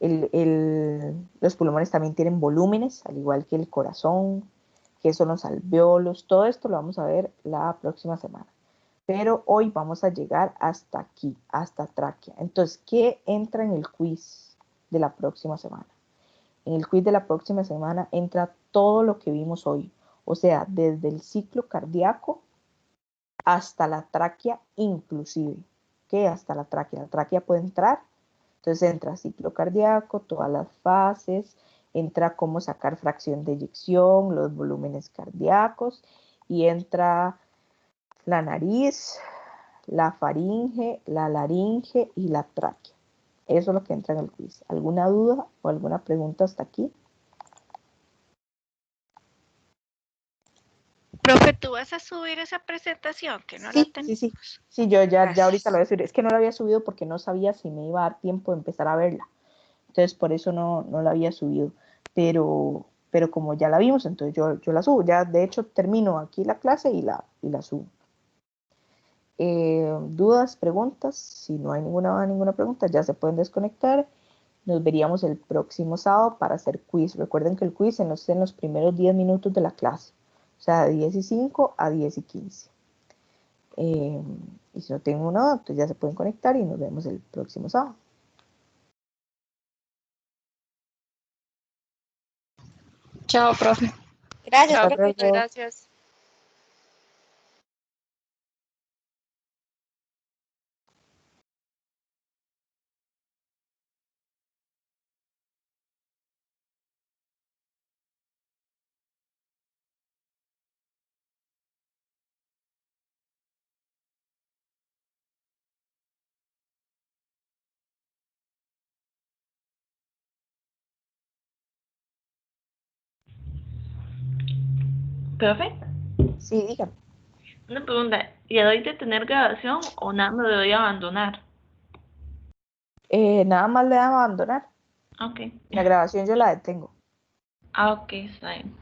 Los pulmones también tienen volúmenes, al igual que el corazón, que son los alvéolos. Todo esto lo vamos a ver la próxima semana. Pero hoy vamos a llegar hasta aquí, hasta tráquea. Entonces, ¿qué entra en el quiz de la próxima semana? En el quiz de la próxima semana entra todo lo que vimos hoy. O sea, desde el ciclo cardíaco hasta la tráquea inclusive. ¿Qué? Hasta la tráquea. La tráquea puede entrar. Entonces entra ciclo cardíaco, todas las fases, entra cómo sacar fracción de eyección, los volúmenes cardíacos, y entra la nariz, la faringe, la laringe y la tráquea. Eso es lo que entra en el quiz. ¿Alguna duda o alguna pregunta hasta aquí? Profe, ¿tú vas a subir esa presentación? Que no la tenemos. Sí, yo ya Gracias. ahorita lo voy a subir. Es que no la había subido porque no sabía si me iba a dar tiempo de empezar a verla. Entonces, por eso no la había subido. Pero como ya la vimos, entonces yo la subo. Ya, de hecho, termino aquí la clase y la subo. ¿Dudas, preguntas? Si no hay ninguna pregunta, ya se pueden desconectar. Nos veríamos el próximo sábado para hacer quiz. Recuerden que el quiz en los primeros 10 minutos de la clase. O sea, de 10 y 5 a 10 y 15. Y si no tengo nada, entonces ya se pueden conectar y nos vemos el próximo sábado. Chao, profe. Gracias, Chao, Hasta profe. muchas luego. gracias. Profe, Sí, dígame. una pregunta. ¿Le doy detener grabación o nada me doy a abandonar? Nada más le dan a abandonar. Ok. La grabación yo la detengo. Ah, ok, está bien.